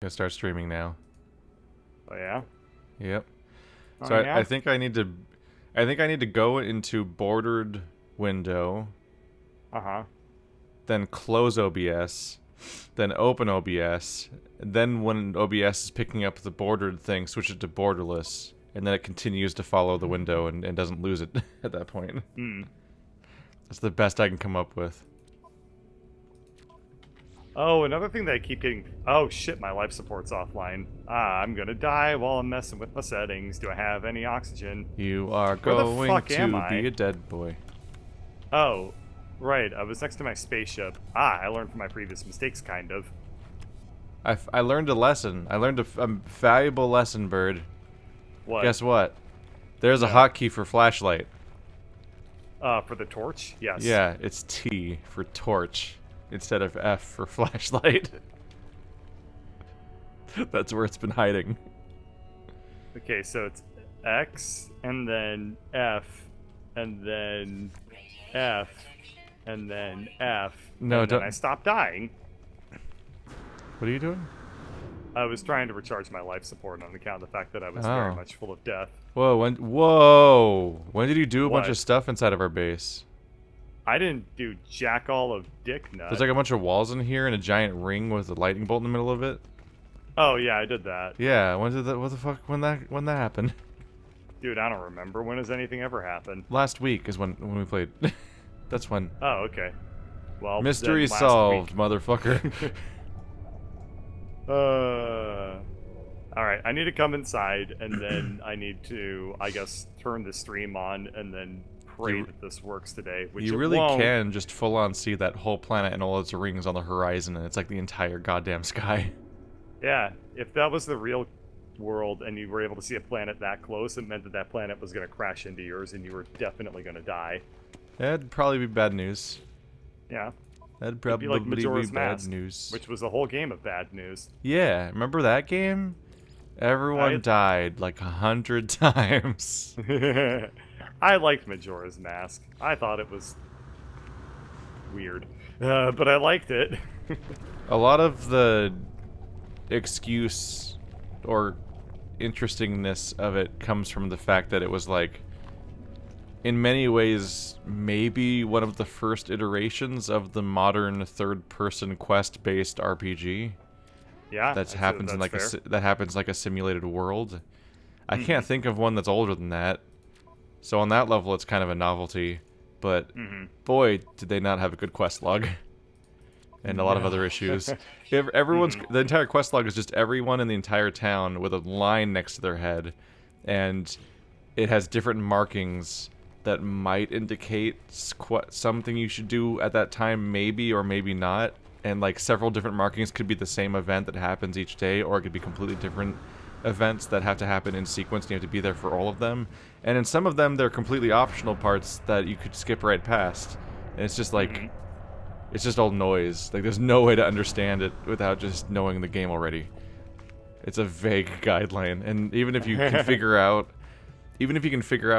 Gonna start streaming now. Oh yeah. Yep. Oh So I yeah. think I need to, I think I need to go into bordered window, Uh huh. then close OBS, then open OBS, then when OBS is picking up the bordered thing, switch it to borderless, and then it continues to follow the window and doesn't lose it at that point. Hmm. That's the best I can come up with. Oh, another thing that I keep getting. Oh shit, my life support's offline. Ah, I'm gonna die while I'm messing with my settings. Do I have any oxygen? You are Where the going fuck am to I? be a dead boy. Oh, right. I was next to my spaceship. Ah, I learned from my previous mistakes, kind of. I learned a lesson. I learned a valuable lesson, Bird. What? Guess what? There's a No. hotkey for flashlight. For the torch? Yes. Yeah, it's T for torch instead of F for flashlight. That's where it's been hiding. Okay, so it's X, and then F, and then F, and then F. No, and then don't. I stopped dying. What are you doing? I was trying to recharge my life support on account of the fact that I was Oh. very much full of death. Whoa! When did you do a bunch What? of stuff inside of our base? I didn't do jack all of dick nut. There's like a bunch of walls in here and a giant ring with a lightning bolt in the middle of it. Oh yeah, I did that. Yeah, when did that? What the fuck? When that happened? Dude, I don't remember. When has anything ever happened? Last week is when we played. That's when. Oh, okay. Well, Mystery then last solved, week- motherfucker. Alright, I need to come inside, and then I need to, I guess, turn the stream on, and then pray You- that this works today, which You it really won't. can just full on see that whole planet and all its rings on the horizon, and it's like the entire goddamn sky. Yeah, if that was the real world, and you were able to see a planet that close, it meant that that planet was going to crash into yours, and you were definitely going to die. That'd probably be bad news. Yeah, That'd be probably like be Majora's bad Mask, news. which was a whole game of bad news. Yeah, remember that game? Everyone I- died like 100 times. I liked Majora's Mask. I thought it was weird, but I liked it. A lot of the excuse or interestingness of it comes from the fact that it was like, in many ways, maybe one of the first iterations of the modern third-person quest-based RPG. Yeah, That happens in like fair. that happens like a simulated world. I can't think of one that's older than that. So on that level, it's kind of a novelty. But boy, did they not have a good quest log, and a lot of other issues. Everyone's the entire quest log is just everyone in the entire town with a line next to their head, and it has different markings that might indicate something you should do at that time, maybe or maybe not. And like several different markings could be the same event that happens each day, or it could be completely different events that have to happen in sequence, and you have to be there for all of them. And in some of them, they're completely optional parts that you could skip right past. And it's just like, it's just all noise. Like, there's no way to understand it without just knowing the game already. It's a vague guideline, and even if you can figure out,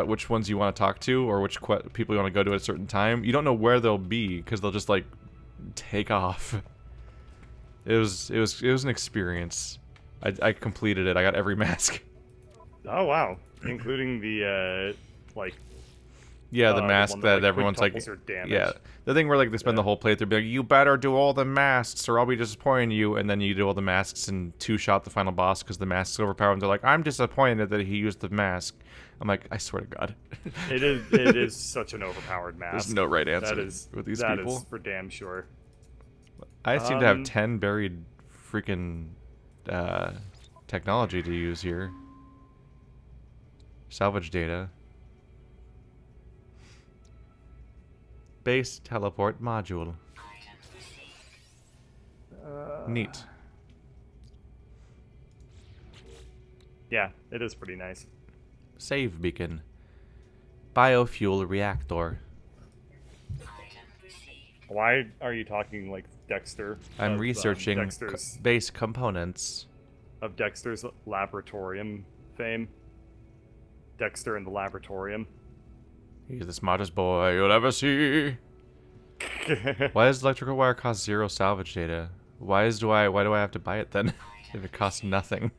which ones you want to talk to or which people you want to go to at a certain time, you don't know where they'll be because they'll just like take off. It was an experience. I completed it. I got every mask. Oh wow, including the like. Yeah, the the mask one that, that like, everyone's like, quintuples your damage. yeah, the thing where like they spend the whole playthrough being like, you better do all the masks or I'll be disappointing you, and then you do all the masks and two-shot the final boss because the mask's overpowered, and they're like, I'm disappointed that he used the mask. I'm like, I swear to God. It is such an overpowered mask. There's no right answer That is with these that people. is for damn sure. I seem to have Um, 10 buried freaking technology to use here. Salvage data. Base teleport module. Neat. Yeah, it is pretty nice. Save beacon. Biofuel reactor. Why are you talking like Dexter? I'm of, researching Dexter's base components. of Dexter's laboratorium fame. Dexter in the laboratorium. He's the smartest boy you'll ever see. Why does electrical wire cost 0 salvage data? Why do I have to buy it then? if it costs nothing.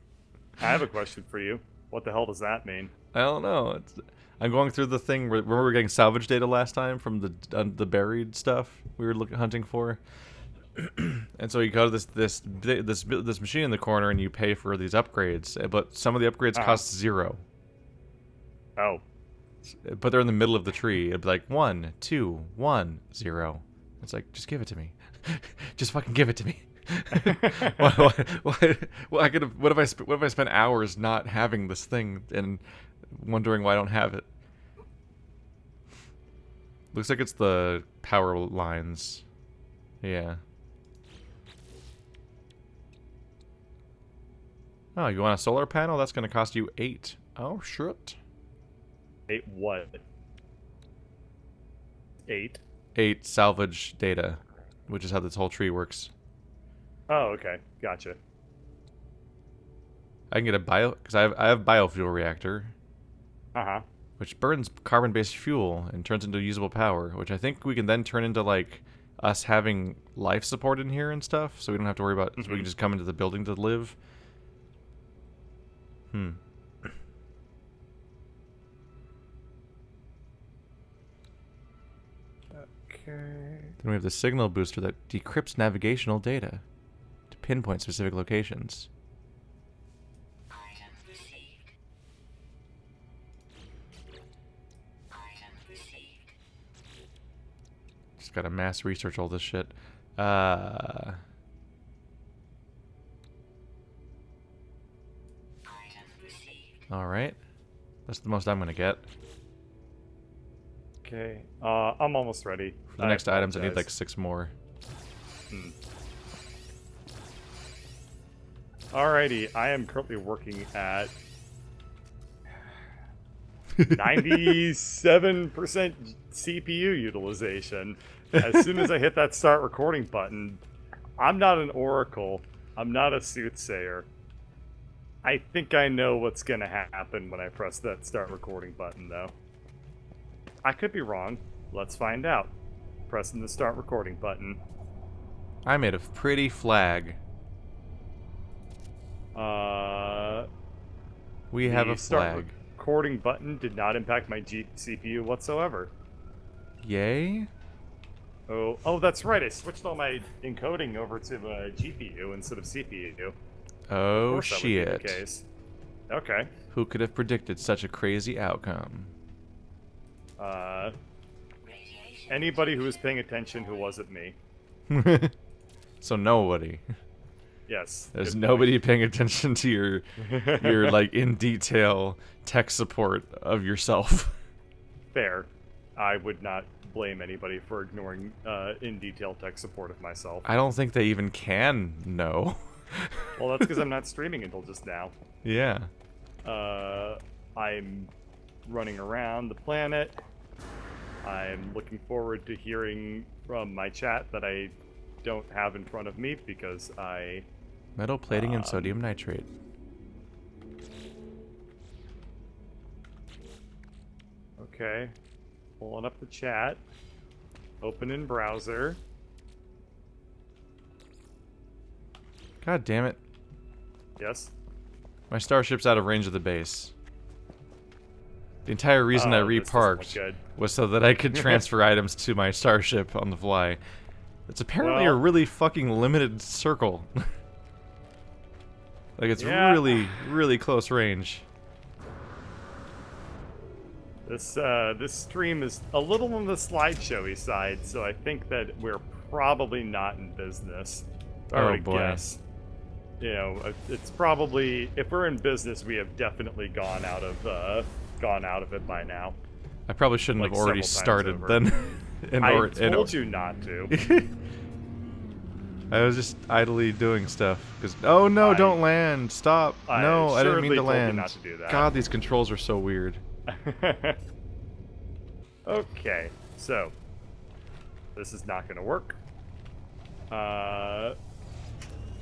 I have a question for you. What the hell does that mean? I don't know. I'm going through the thing where we were getting salvage data last time from the buried stuff we were hunting for. And so you go to this machine in the corner and you pay for these upgrades, but some of the upgrades cost 0. Oh. But they're in the middle of the tree. It'd be like 1, 2, 1, 0. It's like, just give it to me. Just fucking give it to me. What if I spent hours not having this thing and wondering why I don't have it? Looks like it's the power lines. Yeah. Oh, you want a solar panel? That's going to cost you 8. Oh, shit. 8 what? 8? 8 salvage data, which is how this whole tree works. Oh, okay. Gotcha. I can get a because I have biofuel reactor. Uh-huh. Which burns carbon-based fuel and turns into usable power, which I think we can then turn into, like, us having life support in here and stuff, so we don't have to worry about, so we can just come into the building to live. Okay. Then we have the signal booster that decrypts navigational data to pinpoint specific locations. Item received. Item received. Just gotta mass research all this shit. Item received. Alright. That's the most I'm gonna get. Okay. I'm almost ready. For the next items, I need like 6 more. Alrighty, I am currently working at 97% CPU utilization. As soon as I hit that start recording button, I'm not an oracle. I'm not a soothsayer. I think I know what's gonna happen when I press that start recording button, though. I could be wrong. Let's find out. Pressing the start recording button. I made a pretty flag. We have a flag. Recording button did not impact my CPU whatsoever. Yay? Oh, that's right. I switched all my encoding over to GPU instead of CPU. Oh, Of course that would be the shit. case. Okay. Who could have predicted such a crazy outcome? Anybody who was paying attention who wasn't me. So nobody. Yes. There's good nobody paying attention to your like in detail tech support of yourself. point. Fair. I would not blame anybody for ignoring in detail tech support of myself. I don't think they even can know. Well, that's because I'm not streaming until just now. Yeah. I'm running around the planet. I'm looking forward to hearing from my chat that I don't have in front of me because I... Metal plating and sodium nitrate. Okay. Pulling up the chat. Open in browser. God damn it. Yes. My starship's out of range of the base. The entire reason I Oh, this doesn't look reparked good. was so that I could transfer items to my starship on the fly. It's apparently a Well- really fucking limited circle. Like, it's Yeah. really, really close range. This stream is a little on the slideshowy side, so I think that we're probably not in business. If I were Oh, to boy. guess. You know, it's probably, if we're in business, we have definitely gone out of it by now. I probably shouldn't Like have already several times started over. then. I told you not to. I was just idly doing stuff. Cause, oh no, don't land. Stop. I No, I didn't mean assuredly to told you land. not to do that. God, these controls are so weird. Okay, so this is not going to work. I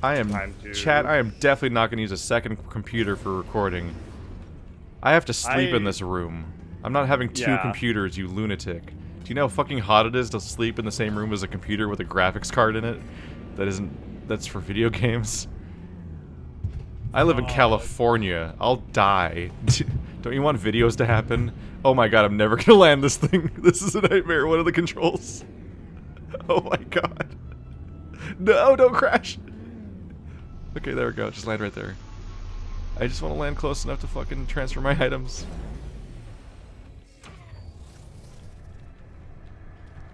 am Time to- chat. I am definitely not going to use a second computer for recording. I have to sleep in this room. I'm not having 2 Yeah. computers, you lunatic. Do you know how fucking hot it is to sleep in the same room as a computer with a graphics card in it? That's for video games. I live in God. California. I'll die. Don't you want videos to happen? Oh my god, I'm never gonna land this thing. This is a nightmare. What are the controls? Oh my god. No, don't crash. Okay, there we go. Just land right there. I just want to land close enough to fucking transfer my items.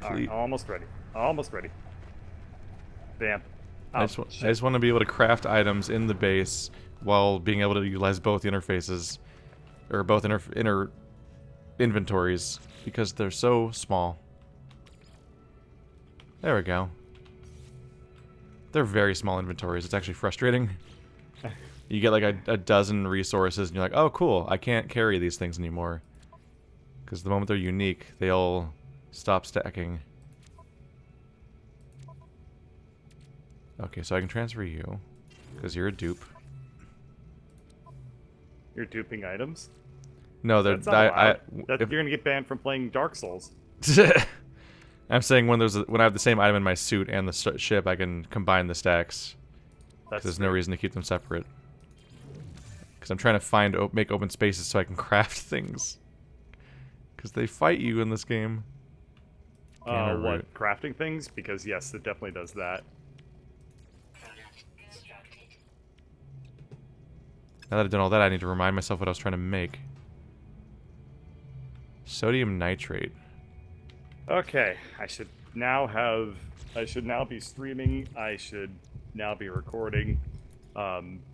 Alright, almost ready. Almost ready. Bam. I just want to be able to craft items in the base while being able to utilize both interfaces, or both inner inventories, because they're so small. There we go. They're very small inventories. It's actually frustrating. You get like a dozen resources and you're like, oh cool, I can't carry these things anymore. Because the moment they're unique, they all stop stacking. Okay, so I can transfer you, because you're a dupe. You're duping items? No, That's not allowed. You're gonna get banned from playing Dark Souls. I'm saying when when I have the same item in my suit and the ship, I can combine the stacks. There's no reason to keep them separate. Because I'm trying to make open spaces so I can craft things. Because they fight you in this game. What? Crafting things? Because yes, it definitely does that. Product constructed. Now that I've done all that, I need to remind myself what I was trying to make. Sodium nitrate. Okay, I should now be streaming. I should now be recording.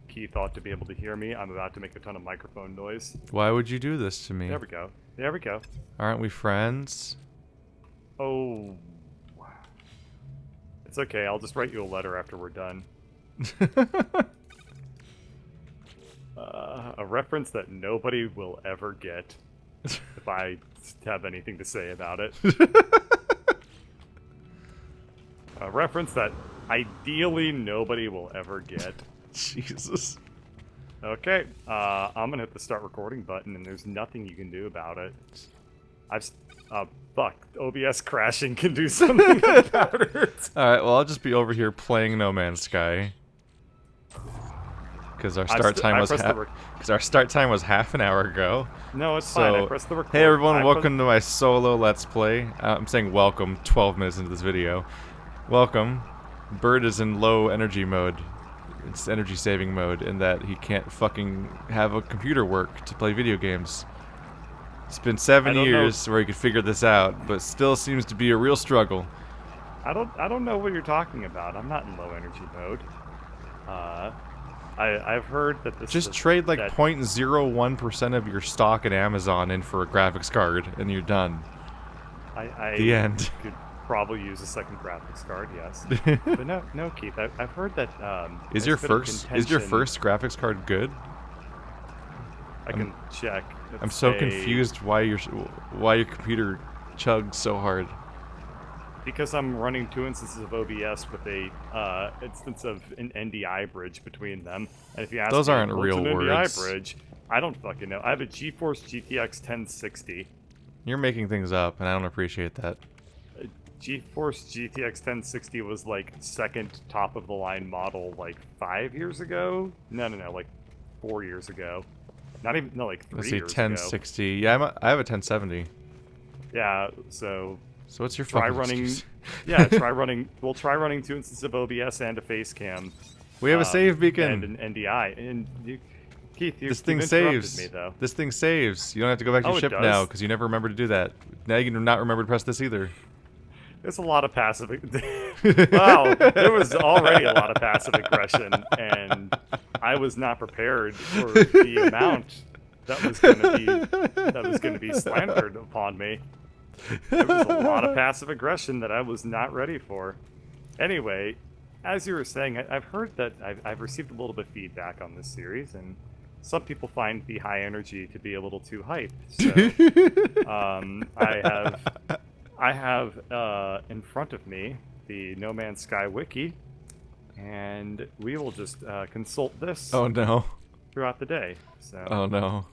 Keith ought to be able to hear me. I'm about to make a ton of microphone noise. Why would you do this to me? There we go. There we go. Aren't we friends? Oh. It's okay. I'll just write you a letter after we're done. A reference that nobody will ever get if I have anything to say about it. A reference that ideally nobody will ever get. Jesus. Okay, I'm gonna hit the start recording button, and there's nothing you can do about it. Fuck, OBS crashing can do something about it. Alright, well I'll just be over here playing No Man's Sky. Because our start time was half an hour ago. No, it's fine. I pressed the record. Hey everyone, welcome to my solo Let's Play. I'm saying welcome 12 minutes into this video. Welcome. Bird is in low energy mode. It's energy saving mode in that he can't fucking have a computer work to play video games. It's been 7 years where he could figure this out, but still seems to be a real struggle. I don't know what you're talking about. I'm not in low energy mode. I've heard that this just trade like 0.01% of your stock at Amazon in for a graphics card, and you're done. The end. Could probably use a second graphics card, yes. But no, Keith. I've heard that. Is your first graphics card good? I can check. I'm so confused why your computer chugs so hard. Because I'm running 2 instances of OBS with a instance of an NDI bridge between them. And if you ask those me, aren't what's real an words. NDI bridge, I don't fucking know. I have a GeForce GTX 1060. You're making things up, and I don't appreciate that. GeForce GTX 1060 was like second top of the line model like 5 years ago. No, like 4 years ago. Not even like 3 years ago. Let's see, 1060. Yeah, I have a 1070. Yeah, so what's your try fucking running? excuse? Yeah, try running. We'll try running 2 instances of OBS and a face cam. We have a save beacon. And an NDI. And Keith, this thing saves. Me, though. This thing saves. You don't have to go back to your ship now because you never remember to do that. Now you do not remember to press this either. There's a lot of passive. Wow, there was already a lot of passive aggression, and I was not prepared for the amount that was going to be slandered upon me. There was a lot of passive aggression that I was not ready for. Anyway, as you were saying, I've heard that I've received a little bit of feedback on this series, and some people find the high energy to be a little too hyped. So, I have in front of me the No Man's Sky wiki, and we will just consult this. Oh no! Throughout the day. So. Oh no!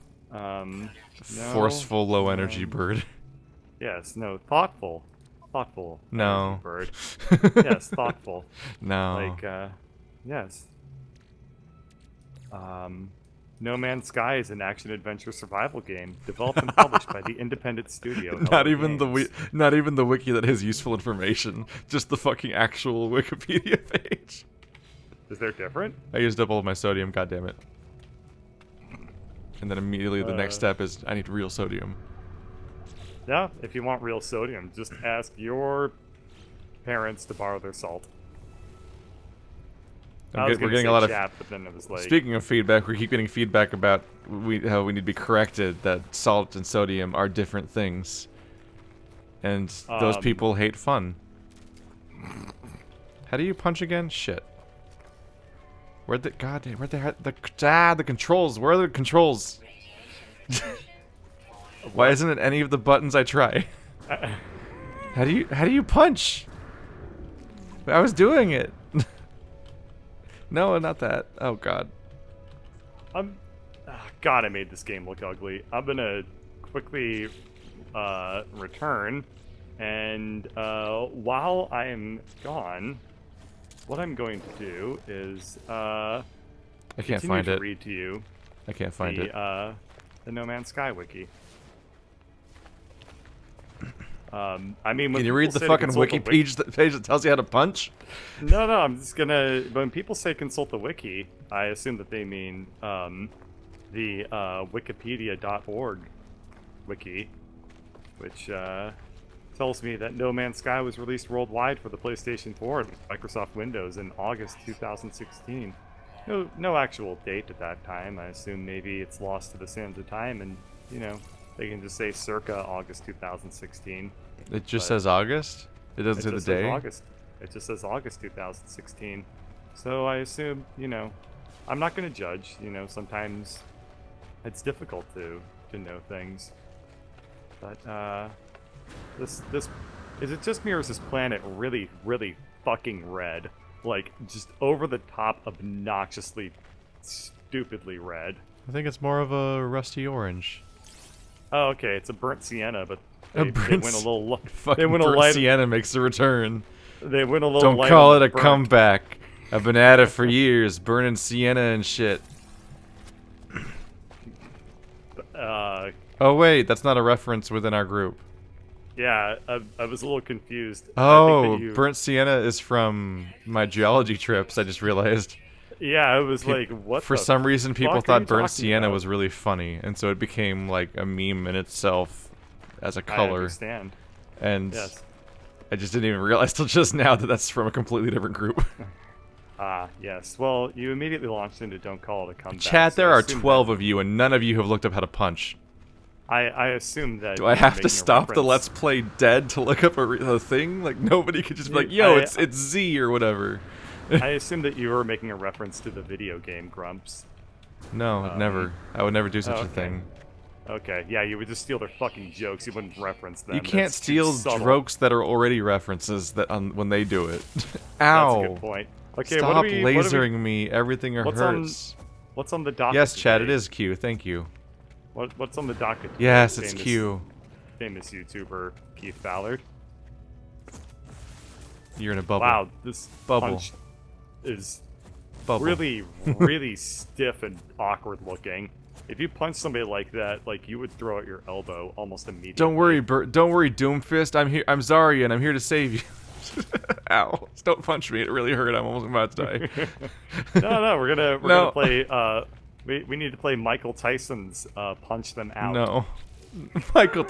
Forceful low energy bird. Yes. No. Thoughtful. No. Bird. Yes. Thoughtful. No. Like. Yes. No Man's Sky is an action-adventure survival game developed and published by the independent studio. Not Hello even Games. not even the wiki that has useful information. Just the fucking actual Wikipedia page. Is there different? I used up all of my sodium. God damn it. And then immediately the next step is I need real sodium. Yeah, if you want real sodium, just ask your parents to borrow their salt. We're getting a lot of. chat, but then it was like, Speaking of feedback, we keep getting feedback about how we need to be corrected that salt and sodium are different things, and those people hate fun. How do you punch again? Shit. Where'd the the controls? Where are the controls? Why isn't it any of the buttons I try? How do you punch? I was doing it. No, not that. Oh god. God, I made this game look ugly. I'm gonna quickly return, and while I am gone, what I'm going to do is I can't continue find to it. read to you I can't find it. the No Man's Sky wiki. I mean, when Can you people read the say to fucking consult wiki the page that tells you how to punch? No, I'm just gonna. When people say consult the wiki, I assume that they mean the Wikipedia.org wiki, which tells me that No Man's Sky was released worldwide for the PlayStation 4 and Microsoft Windows in August 2016. No actual date at that time. I assume maybe it's lost to the sands of time, and you know they can just say circa August 2016. It just says August? It doesn't say the just says day? August. It just says August 2016. So I assume, I'm not going to judge. Sometimes it's difficult to know things. But this is it just me, or is this planet really, really fucking red? Like just over the top, obnoxiously, stupidly red. I think it's more of a rusty orange. Oh, okay. It's a burnt sienna, but A they burnt went a little. Fucking They went a burnt light. sienna makes a return. They went a little. Don't light call on it the a burnt. comeback. I've been at it for years, burning sienna and shit. Oh wait, that's not a reference within our group. Yeah, I was a little confused. I Oh, think that you, burnt sienna is from my geology trips, I just realized. Yeah, I was like, what? For the some reason, people fuck are thought you burnt talking sienna about? was really funny, and so it became like a meme in itself as a I color. understand. And Yes. I just didn't even realize till just now that that's from a completely different group. Ah, yes. Well, you immediately launched into Don't Call It a Comeback. Chat, so there I are assume 12 of you, and none of you have looked up how to punch. I assume that. Do I you're have to making a stop the reference- Let's Play dead to look up a thing? Like, nobody could just be like, yo, I- it's Z or whatever. I assume that you were making a reference to the video game Grumps. No, never. I would never do such a okay. thing. Okay, yeah, you would just steal their fucking jokes. You wouldn't reference them. You can't That's too steal subtle. jokes that are already references that when they do it. That's Ow! a good point. Okay, Stop what do we, lasering me. Everything what's on- hurts. What's on the docket? Yes, Chad, it today? is Q. Thank you. What's on the docket? today, Yes, it's famous- Q. Famous YouTuber Keith Ballard. You're in a bubble. Wow, this Bubble. punch is Bubble. really, really stiff and awkward looking. If you punch somebody like that, like you would throw out your elbow almost immediately. Don't worry, don't worry, Doomfist. I'm here. I'm Zarya, and I'm here to save you. Ow! Don't punch me. It really hurt. I'm almost about to die. No, we're No. gonna play. We need to play Michael Tyson's Punch Them Out. No. Michael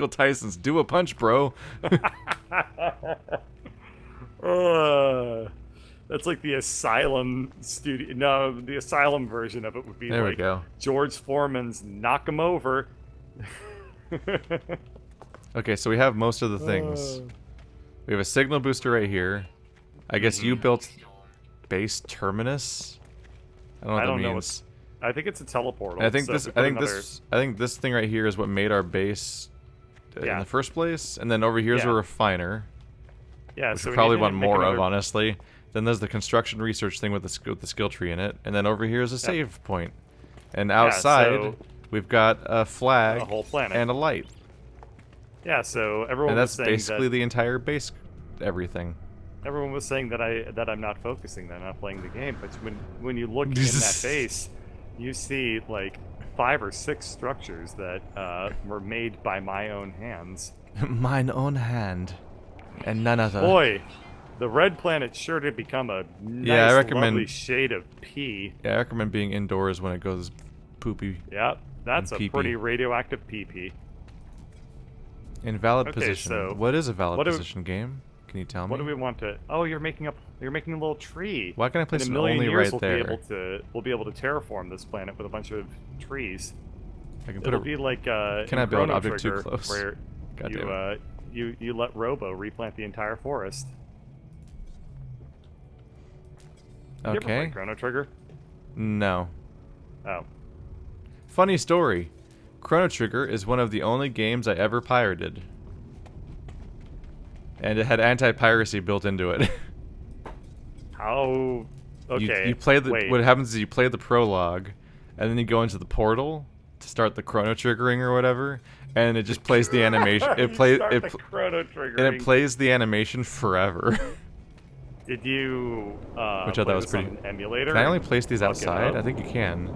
Tyson's do a punch, bro. That's like the Asylum studio. No, the Asylum version of it would be There we like go. George Foreman's Knock 'Em Over. Okay, so we have most of the things. We have a signal booster right here. I guess you built base terminus. I don't know what I that don't know means. I think it's a teleportal. I think so this. if I we think put this. I think this thing right here is what made our base in Yeah. the first place. And then over here is Yeah. a refiner, yeah, which so we we probably need to want make more of, another- honestly. Then there's the construction research thing with the skill tree in it, and then over here is a save point. And outside so- we've got a flag A whole planet. and a light, Yeah, so everyone and was that's saying basically that, the entire base, everything. Everyone was saying that I'm not focusing, that I'm not playing the game. But when you look in that base, you see like 5 or 6 structures that were made by my own hands. Mine own hand, and none other. Boy, the red planet sure did become a nice, Yeah, I recommend- lovely shade of pea. Yeah, I recommend being indoors when it goes poopy. Yep, that's a pee-pee. pretty radioactive pee-pee. Invalid Okay, position. so What is a valid what do- position game? Can you tell me? What do we want to? Oh, you're making a little tree. Why can't I place In it a million only years, right there? we'll be able to terraform this planet with a bunch of trees. I can put It'll a. be like Can in I build Chrono object too Trigger, close? where God you damn it. you let Robo replant the entire forest. You ever play Okay. Chrono Trigger? No. Oh. Funny story. Chrono Trigger is one of the only games I ever pirated. And it had anti-piracy built into it. How? Okay. You play the. Wait. What happens is you play the prologue, and then you go into the portal to start the Chrono Triggering or whatever, and it just plays the animation. It You plays start it, the Chrono Triggering. and it plays the animation forever. Did you? Which I thought play was this on pretty- an emulator? Can I only place these Fuck it outside? up? I think you can.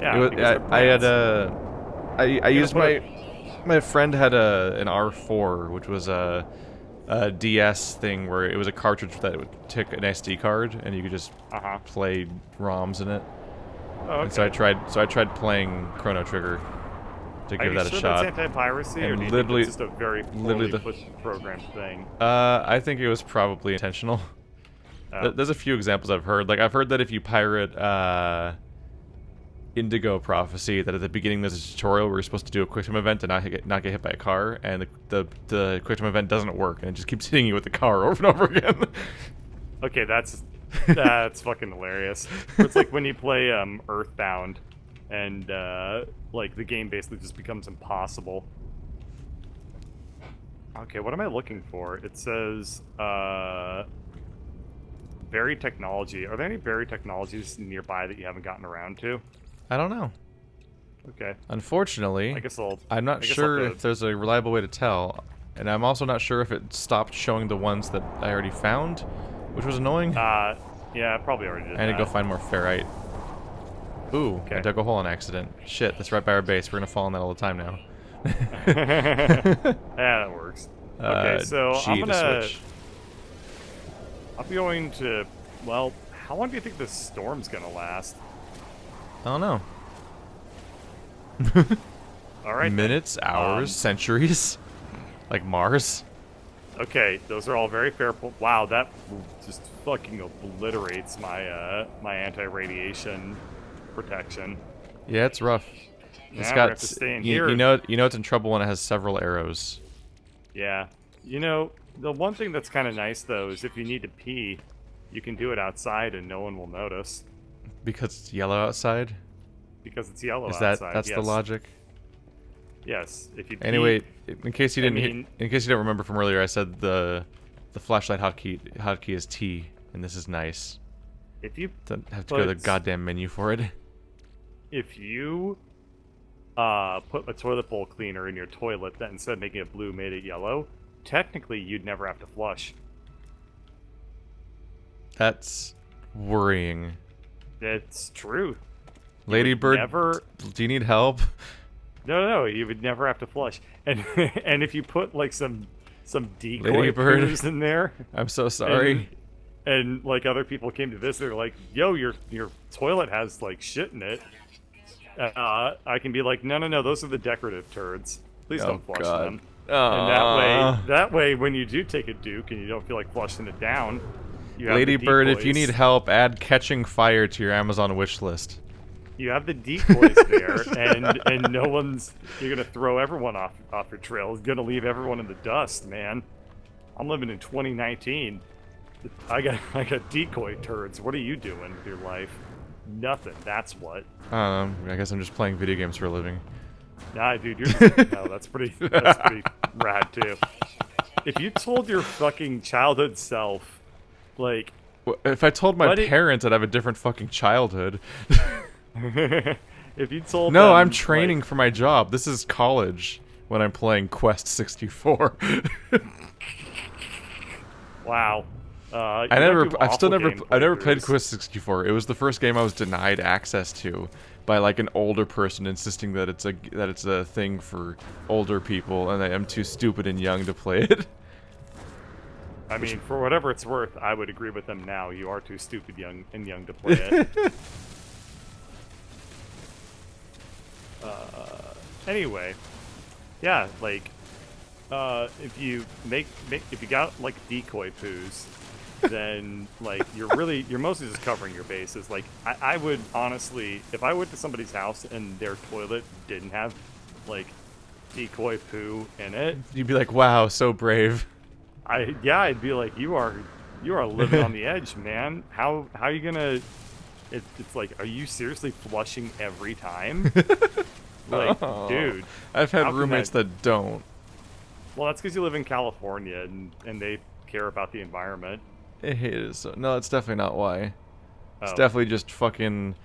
Yeah. It was- because they're I had plants. I used put my friend had an R4, which was a DS thing where it was a cartridge that would take an SD card and you could just Uh-huh. play ROMs in it. Oh, And so okay. I tried playing Chrono Trigger to Are give you that a sure shot. that's anti-piracy, or And do you literally- think it's just a very literally poorly put programmed thing? I think it was probably intentional. Oh. There's a few examples I've heard. Like I've heard that if you pirate Indigo Prophecy, that at the beginning there's a tutorial where you're supposed to do a quick time event and not get hit by a car, and the quick time event doesn't work, and it just keeps hitting you with the car over and over again. Okay, that's fucking hilarious. It's like when you play Earthbound, and like the game basically just becomes impossible. Okay, what am I looking for? It says buried technology. Are there any buried technologies nearby that you haven't gotten around to? I don't know. Okay, Unfortunately, I guess I'll. I'm not I guess sure I'll have if to- there's a reliable way to tell, and I'm also not sure if it stopped showing the ones that I already found, which was annoying. Yeah, I probably already did I need to that. go find more ferrite. Ooh, I Okay. dug a hole on accident. Shit, that's right by our base. We're gonna fall in that all the time now. Yeah, that works. Okay, so G I'm to gonna. switch. I'm going to. Well, how long do you think this storm's gonna last? I don't know. All right. then. Minutes, hours, centuries, like Mars. Okay, those are all very fair. Wow, that just fucking obliterates my my anti-radiation protection. Yeah, it's rough. Yeah, It's we got. have to stay in you, here. you know it's in trouble when it has several arrows. Yeah. You know, the one thing that's kind of nice though is if you need to pee, you can do it outside and no one will notice Because it's yellow outside? because it's yellow Is outside. that's the yes. logic? Yes. If you pee, Anyway, in case you I didn't mean- in case you don't remember from earlier, I said the flashlight hotkey is T, and this is nice. if you Don't have to go to the But- goddamn menu for it. if you put a toilet bowl cleaner in your toilet that instead of making it blue made it yellow, technically you'd never have to flush. That's worrying. That's true. Ladybird, Never. do you need help? No, you would never have to flush. And and if you put like some decoy Ladybird. poos in there, I'm so sorry. and like other people came to this, they're like, "Yo, your toilet has like shit in it." I can be like, "No, those are the decorative turds. Please Oh, don't flush God. them." And Aw. that way, when you do take a duke and you don't feel like flushing it down, you have the Ladybird, if you decoys. need help, add catching fire to your Amazon wish list. You have the decoys there, and no one's. You're gonna throw everyone off your trail. You're gonna leave everyone in the dust, man. I'm living in 2019. I got decoy turds. What are you doing with your life? Nothing. That's what. I don't know. I guess I'm just playing video games for a living. Nah, dude, you're just, no. That's pretty rad too. If you told your fucking childhood self, like, If I told my What it- parents I'd have a different fucking childhood. if you told No, them, I'm training like, for my job. This is college when I'm playing Quest 64. wow. I've still never, I've never played playthroughs. Quest 64. It was the first game I was denied access to by like an older person insisting that it's a thing for older people, and I am too stupid and young to play it. I mean, for whatever it's worth, I would agree with them now. You are too stupid young to play it. Anyway, yeah, like, if you if you got like decoy poos, then like you're mostly just covering your bases. Like, I would honestly, if I went to somebody's house and their toilet didn't have like decoy poo in it, You'd be like, wow, so brave. I'd be like, you are living on the edge, man. How are you gonna? It's like, are you seriously flushing every time? Like, Oh. dude. I've had how can roommates that don't. Well, that's because you live in California and they care about the environment. It is. No, it's definitely not why. It's Oh. definitely just fucking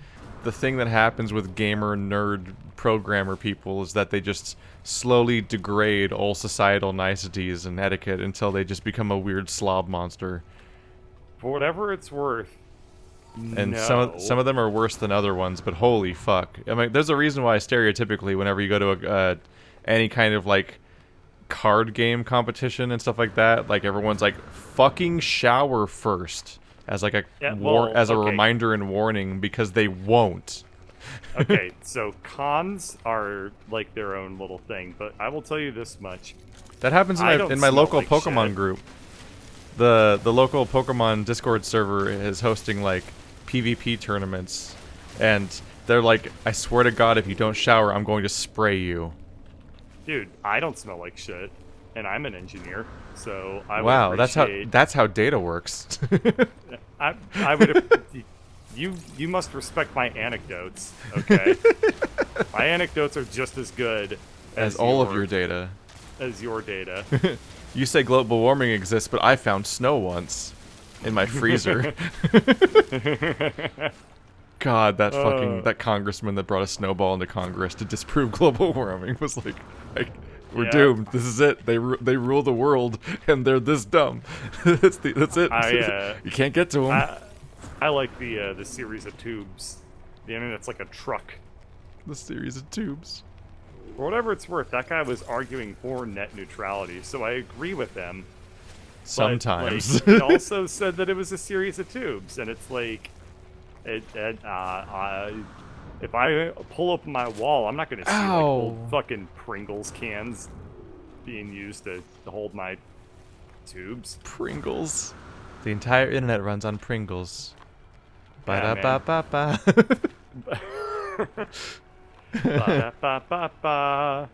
the thing that happens with gamer nerd programmer people is that they just slowly degrade all societal niceties and etiquette until they just become a weird slob monster. For whatever it's worth. And no. some of them are worse than other ones, but holy fuck. I mean, there's a reason why stereotypically whenever you go to any kind of like card game competition and stuff like that, like everyone's like fucking shower first as like a Yeah, well, as a okay. reminder and warning because they won't. Okay, so cons are like their own little thing, but I will tell you this much. That happens I don't in my smell local like Pokemon shit. group. The local Pokemon Discord server is hosting like PvP tournaments, and they're like, I swear to God, if you don't shower, I'm going to spray you. Dude, I don't smell like shit, and I'm an engineer, so I would Wow, appreciate... that's how data works. I would... You must respect my anecdotes, okay? My anecdotes are just as good as all of your data. As your data. You say global warming exists, but I found snow once in my freezer. God, that congressman that brought a snowball into Congress to disprove global warming was like we're Yeah. doomed. This is it. They rule the world, and they're this dumb. that's it. You can't get to them. I like the series of tubes. The internet's like a truck. The series of tubes. For whatever it's worth, that guy was arguing for net neutrality, so I agree with him. But, Sometimes. like, he also said that it was a series of tubes, and it's like, if I pull up my wall, I'm not going to see like old Ow. fucking Pringles cans being used to hold my tubes. Pringles. The entire internet runs on Pringles. Yeah, Ba-da-ba-ba-ba. Ba-da-ba-ba-ba.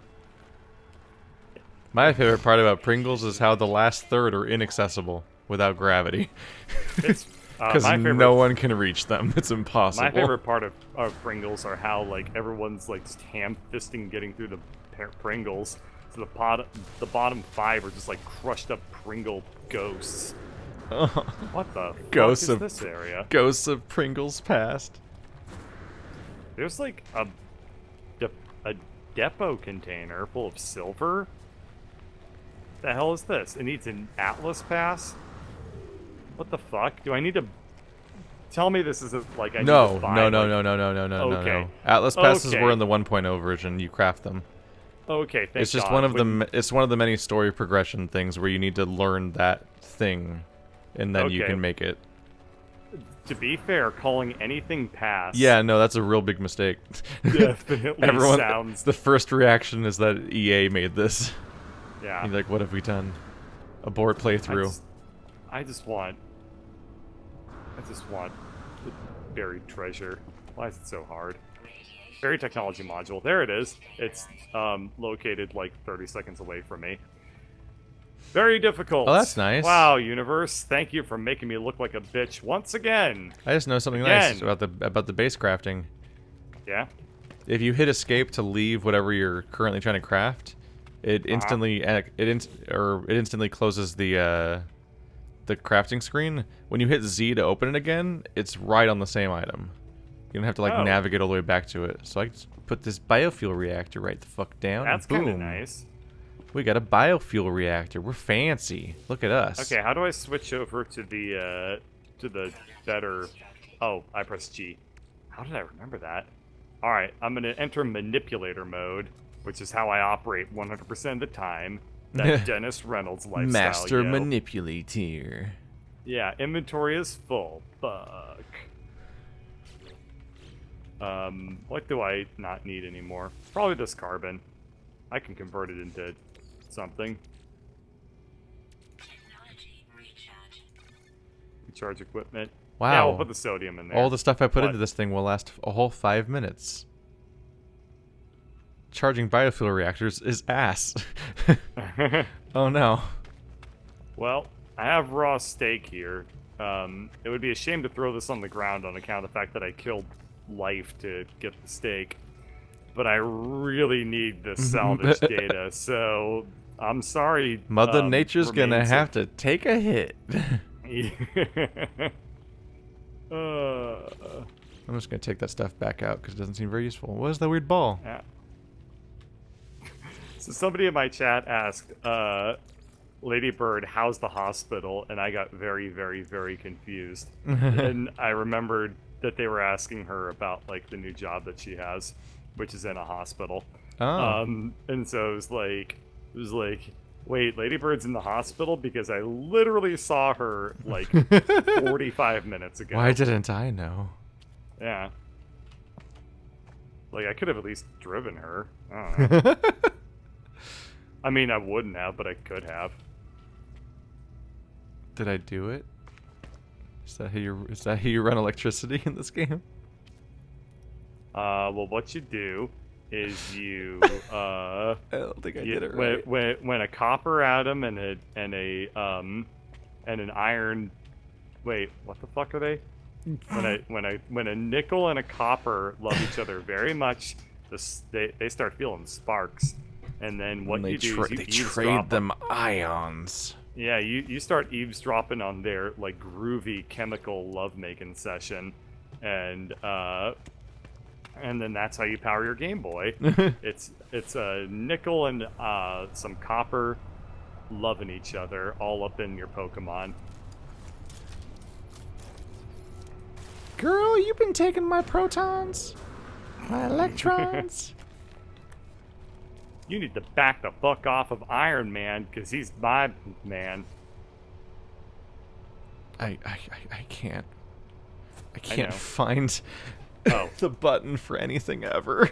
My favorite part about Pringles is how the last third are inaccessible without gravity. It's Because my favorite. no one can reach them. It's impossible. My favorite part of Pringles are how like everyone's like just ham-fisting getting through the Pringles. So the bottom 5 are just like crushed up Pringle ghosts. What the Ghosts fuck of- is this area? Ghosts of Pringles past. There's like a depot container full of silver. The hell is this? It needs an Atlas pass. What the fuck? Do I need to? Tell me this isn't like I need No, to buy, no, like- no, no, no, no, no, no, Okay. no. Atlas passes Okay. were in the 1.0 version. You craft them. Okay, thank It's just God. one of When- the. It's one of the many story progression things where you need to learn that thing, and then you Okay. can make it. To be fair, calling anything pass. Yeah, no, that's a real big mistake. Definitely Everyone. sounds. The first reaction is that EA made this. Yeah. You're like, what have we done? Abort playthrough. I just want the buried treasure. Why is it so hard? Buried technology module. There it is. It's located like 30 seconds away from me. Very difficult. Oh, that's nice. Wow, universe. Thank you for making me look like a bitch once again. I just know something nice Again. about the base crafting. Yeah. If you hit escape to leave whatever you're currently trying to craft, it instantly it instantly closes the crafting screen. When you hit Z to open it again, it's right on the same item. You don't have to like Oh. navigate all the way back to it. So I just put this biofuel reactor right the fuck down. That's and kind of boom. nice. We got a biofuel reactor. We're fancy. Look at us. Okay, how do I switch over to the better... Oh, I press G. How did I remember that? Alright, I'm gonna enter manipulator mode, which is how I operate 100% of the time. That Dennis Reynolds lifestyle, Master yo. manipulator. Yeah, inventory is full. Fuck. What do I not need anymore? Probably this carbon. I can convert it into something. Technology recharge. Recharge equipment. Wow. Yeah, we'll put the sodium in there. All the stuff I put What? into this thing will last a whole 5 minutes. Charging biofuel reactors is ass. Oh no. Well, I have raw steak here. It would be a shame to throw this on the ground on account of the fact that I killed life to get the steak. But I really need the salvage data, so I'm sorry. Mother Nature's gonna remains have to take a hit. I'm just gonna take that stuff back out because it doesn't seem very useful. What is that weird ball? Yeah. So somebody in my chat asked, Lady Bird, how's the hospital? And I got very, very, very confused. And I remembered that they were asking her about, like, the new job that she has, which is in a hospital. Oh. And so it was like, wait, Lady Bird's in the hospital? Because I literally saw her, like, 45 minutes ago. Why didn't I know? Yeah. Like, I could have at least driven her. I don't know. I mean, I wouldn't have, but I could have. Did I do it? Is that how you run electricity in this game? Well, what you do is you, I don't think I you- did it right. when a copper atom and an iron, wait, what the fuck are they? When a nickel and a copper love each other very much, they start feeling sparks. And then what you do is you they eavesdrop trade them ions. Yeah, you start eavesdropping on their, like, groovy chemical lovemaking session, and then that's how you power your Game Boy. It's a nickel and some copper loving each other all up in your Pokemon. Girl, you've been taking my protons, my electrons. You need to back the fuck off of Iron Man, because he's my man. I can't. I know. can't find Oh. the button for anything ever.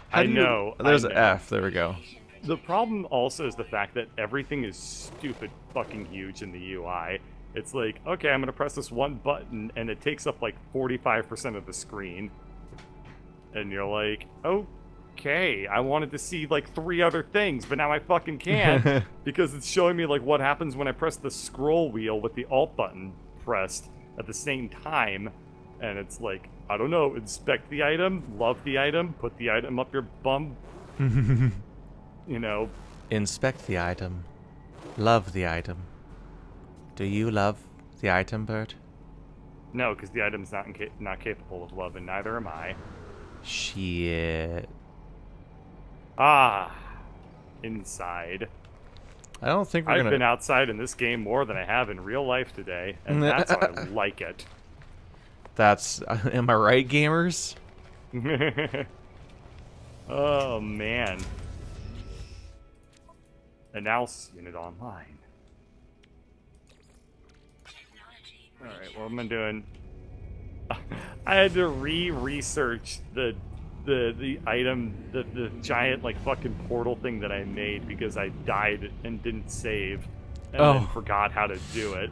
How I do you- know, There's I an know. F. There we go. The problem also is the fact that everything is stupid fucking huge in the UI. It's like, okay, I'm gonna press this one button, and it takes up like 45% of the screen. And you're like, okay, I wanted to see like 3 other things, but now I fucking can't because it's showing me like what happens when I press the scroll wheel with the Alt button pressed at the same time. And it's like, I don't know, inspect the item, love the item, put the item up your bum. You know, Inspect the item. Love the item. Do you love the item, Bert? no, because the item's not capable of love, and neither am I. Shit. Ah, inside. I don't think we're I've gonna. been outside in this game more than I have in real life today, and that's how I like it. That's. Am I right, gamers? Oh, man. Announce unit online. Technology Alright, what am I doing? I had to research the item, the giant, like, fucking portal thing that I made because I died and didn't save and then forgot how to do it.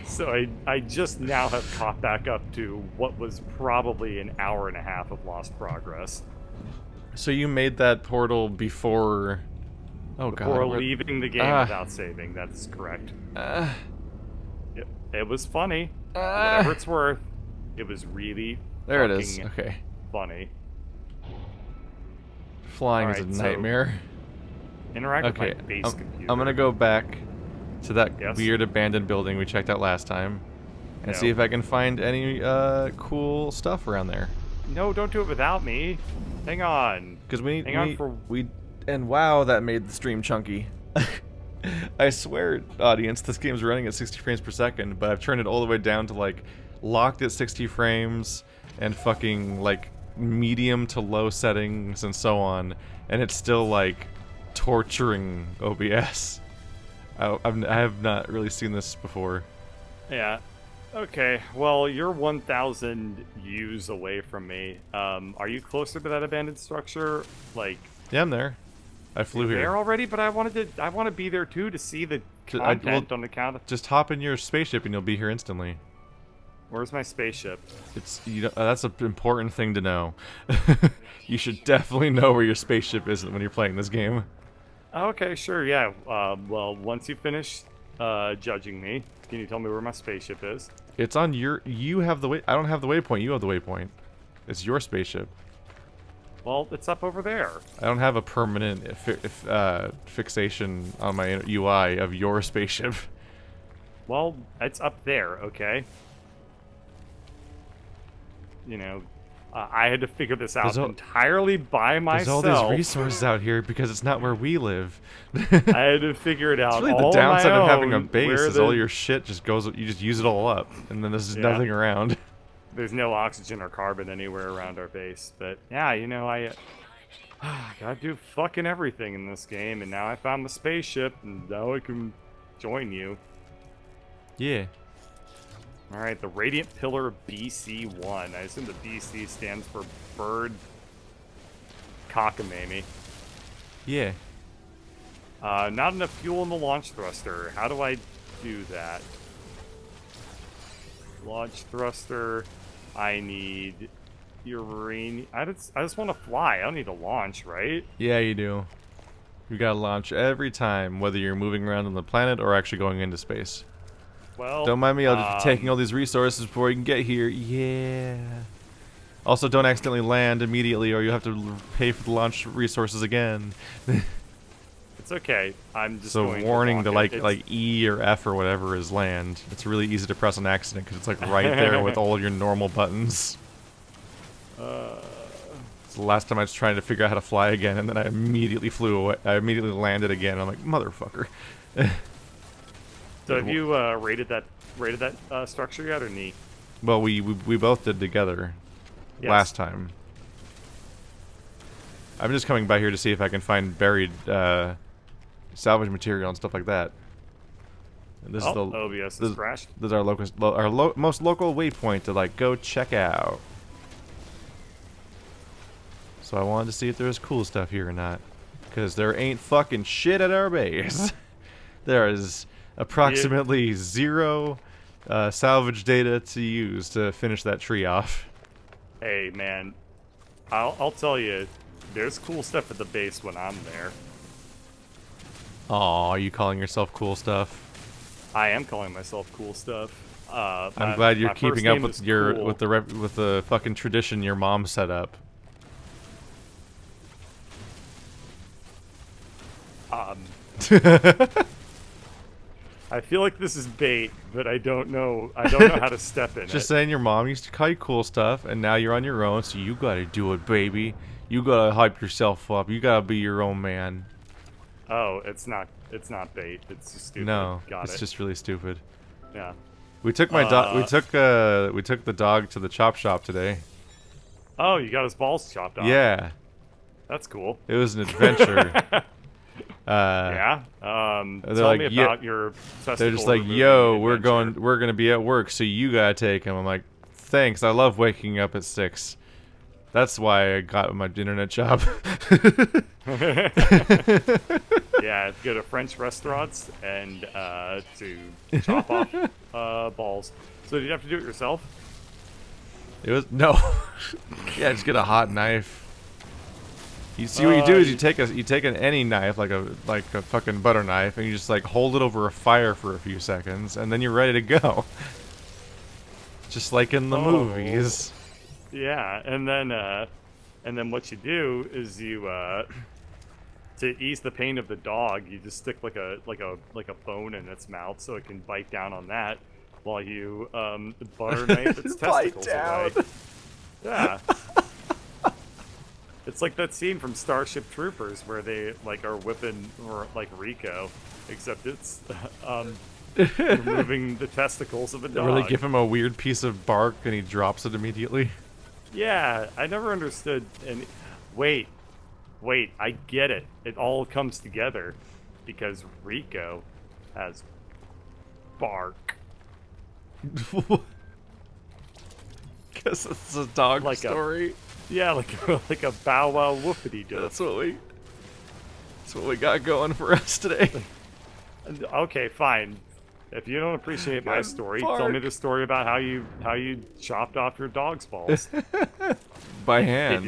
So I just now have caught back up to what was probably an hour and a half of lost progress. So you made that portal before. Oh god. Before where- leaving the game without saving, that is correct. It was funny. Whatever it's worth, it was really There it is. fucking Okay. funny. Flying is a Alright, so- nightmare. Interact Okay. with my base computer. I'm gonna go back to that Yes? weird abandoned building we checked out last time and see No. if I can find any cool stuff around there. No, don't do it without me. Hang on. Because we need. Hang on for- And wow, that made the stream chunky. I swear, audience, this game's running at 60 frames per second, but I've turned it all the way down to like locked at 60 frames and fucking like medium to low settings and so on, and it's still like torturing OBS. I have not really seen this before. Yeah. Okay, well, you're 1,000 U's away from me. Are you closer to that abandoned structure? Like, Yeah, I'm there. I flew you're here. there already? But I want to be there too to see the content on the count of... Just hop in your spaceship and you'll be here instantly. Where's my spaceship? It's that's an important thing to know. You should definitely know where your spaceship is when you're playing this game. Okay, sure, yeah. Well, once you finish judging me, can you tell me where my spaceship is? It's on your... You have the way... I don't have the waypoint. You have the waypoint. It's your spaceship. Well, it's up over there. I don't have a permanent fixation on my UI of your spaceship. Well, it's up there, okay? You know, I had to figure this out entirely by myself. There's all these resources out here because it's not where we live. I had to figure it out. It's really all the downside on my of having a own, base where is all your shit just goes... You just use it all up, and then there's nothing around. There's no oxygen or carbon anywhere around our base. But yeah, you know, I gotta do fucking everything in this game, and now I found the spaceship, and now I can join you. Yeah. Alright, the Radiant Pillar BC-1. I assume the BC stands for Bird Cockamamie. Yeah. Not enough fuel in the launch thruster. How do I do that? Launch thruster. I need uranium. I just want to fly. I don't need to launch, right? Yeah, you do. You gotta launch every time, whether you're moving around on the planet or actually going into space. Well, Don't mind me, I'll just be taking all these resources before you can get here. Yeah. Also, don't accidentally land immediately or you'll have to pay for the launch resources again. It's okay. I'm just So going warning to walk it. like E or F or whatever is land. It's really easy to press on accident because it's like right there with all your normal buttons. It's the last time I was trying to figure out how to fly again, and then I immediately flew away. I immediately landed again. I'm like, motherfucker. So have you rated that structure yet, or me? Well, we both did together last time. I'm just coming by here to see if I can find buried salvage material and stuff like that. And this is the OBS is crashed. This is our most local waypoint to like go check out. So I wanted to see if there was cool stuff here or not, because there ain't fucking shit at our base. There is approximately zero salvage data to use to finish that tree off. Hey man, I'll tell you, there's cool stuff at the base when I'm there. Aw, are you calling yourself cool stuff? I am calling myself cool stuff. I'm glad you're keeping up with cool. with the fucking tradition your mom set up. I feel like this is bait, but I don't know. I don't know how to step in Just it. saying, your mom used to call you cool stuff, and now you're on your own, so you gotta do it, baby. You gotta hype yourself up. You gotta be your own man. Oh, it's not bait. It's just stupid. No, Got it's it. just really stupid. Yeah. We took my dog. We took the dog to the chop shop today. Oh, you got his balls chopped off. Yeah, That's cool. it was an adventure. Yeah. Tell like, me about your testicle. They're just like, removing yo, adventure. we're gonna be at work, so you gotta take him. I'm like, thanks. I love waking up at 6. That's why I got my internet job. Yeah, go to French restaurants and to chop off balls. So did you have to do it yourself? It was no. Yeah, just get a hot knife. You see what you do is you take any knife like a fucking butter knife and you just like hold it over a fire for a few seconds and then you're ready to go. Just like in the movies. Yeah, and then what you do is you to ease the pain of the dog, you just stick like a bone in its mouth so it can bite down on that while you butter knife its testicles away. Yeah. It's like that scene from Starship Troopers where they like are whipping or like Rico, except it's removing the testicles of a dog. Where they give him a weird piece of bark and he drops it immediately. Yeah, I never understood. And wait, I get it. It all comes together because Rico has bark. Guess it's a dog Like a- story. Yeah, like a bow wow woofity doo. That's what we got going for us today. Okay, fine. If you don't appreciate my Good story, bark. tell me the story about how you chopped off your dog's balls. By Did hand.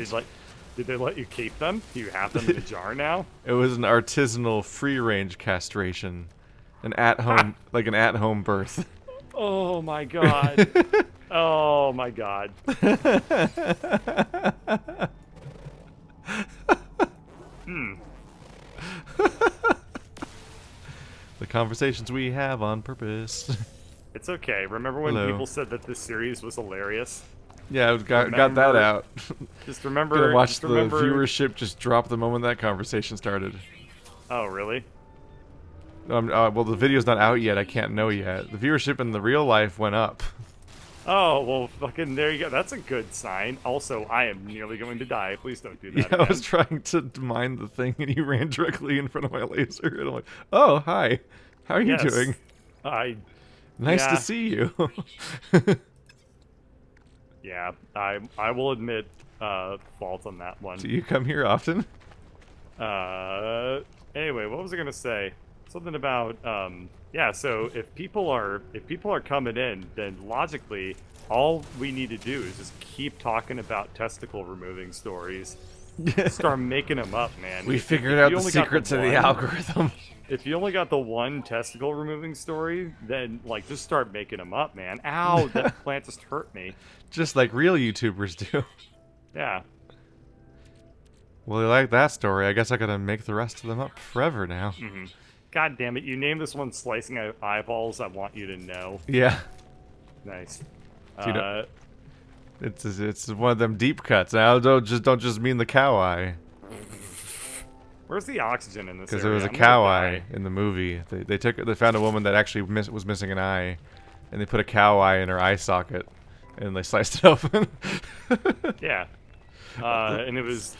they let you keep them? Do you have them in a jar now? It was an artisanal free-range castration. An at-home birth. Oh my god. Oh my god. The conversations we have on purpose. It's okay. Remember when Hello. people said that this series was hilarious? Yeah, I got that Remember- out. Just remember. Gonna watch just the remember, viewership just drop the moment that conversation started. Oh really? Well, the video's not out yet. I can't know yet. The viewership in the real life went up. Oh well, fucking there you go. That's a good sign. Also, I am nearly going to die. Please don't do that. Yeah, I again. was trying to mine the thing, and you ran directly in front of my laser. And I'm like, "Oh, hi. How are you Yes. doing? Nice Yeah. to see you." Yeah, I will admit fault on that one. Do you come here often? Anyway, what was I gonna say? Something about yeah. So if people are coming in, then logically, all we need to do is just keep talking about testicle removing stories. Start making them up, man. We If- figured if out you the only got secret to the one- algorithm. If you only got the one testicle removing story, then like just start making them up, man. Ow, that plant just hurt me. Just like real YouTubers do. Yeah. Well, you like that story. I guess I gotta make the rest of them up forever now. God damn it! You named this one "Slicing Eyeballs." I want you to know. Yeah. Nice. You know- It's one of them deep cuts. Now don't just mean the cow eye, Where's the oxygen in this? because there was a area? I'm gonna cow die. eye in the movie. They found a woman that actually was missing an eye, and they put a cow eye in her eye socket, and they sliced it open. Yeah. And it was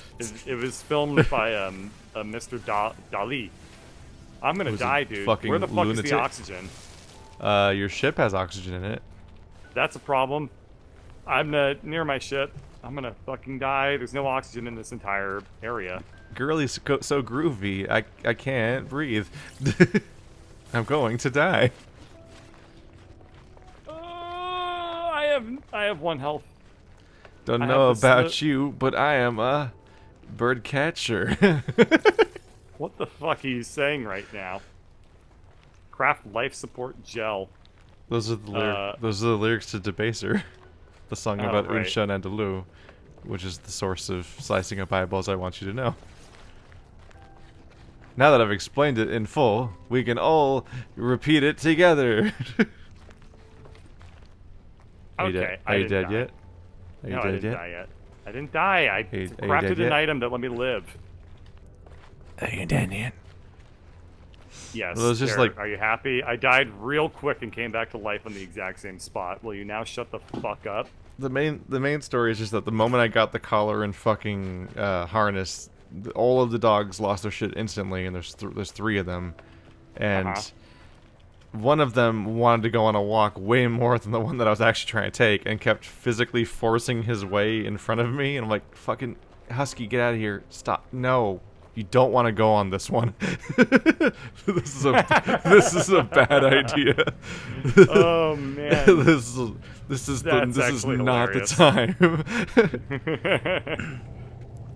filmed by Mr. Dali. I'm gonna Who's a die, dude. fucking Where the fuck is lunatic. the oxygen? Your ship has oxygen in it. That's a problem. I'm near my ship. I'm gonna fucking die. There's no oxygen in this entire area. Girlie's so groovy. I can't breathe. I'm going to die. I have one health. Don't I know have this about you, but I am a bird catcher. What the fuck are you saying right now? Craft life support gel. Those are the lyrics to Debaser, the song Oh, about right. Unsha and Andalou, which is the source of slicing up eyeballs I want you to know. Now that I've explained it in full, we can all repeat it together. Are you Okay, dead? I Are you didn't dead die. yet? Are you No, I dead didn't yet? die yet. I didn't die. I you crafted dead an yet? item that let me live. Are you dead yet? Yes. Well, it was just there. like- Are you happy? I died real quick and came back to life on the exact same spot. Will you now shut the fuck up? The main story is just that the moment I got the collar and fucking harness, all of the dogs lost their shit instantly, and there's three of them, and Uh-huh. one of them wanted to go on a walk way more than the one that I was actually trying to take, and kept physically forcing his way in front of me, and I'm like, fucking Husky, get out of here, stop, no. You don't want to go on this one. This is a bad idea. Oh man. this is That's actually not hilarious. the time.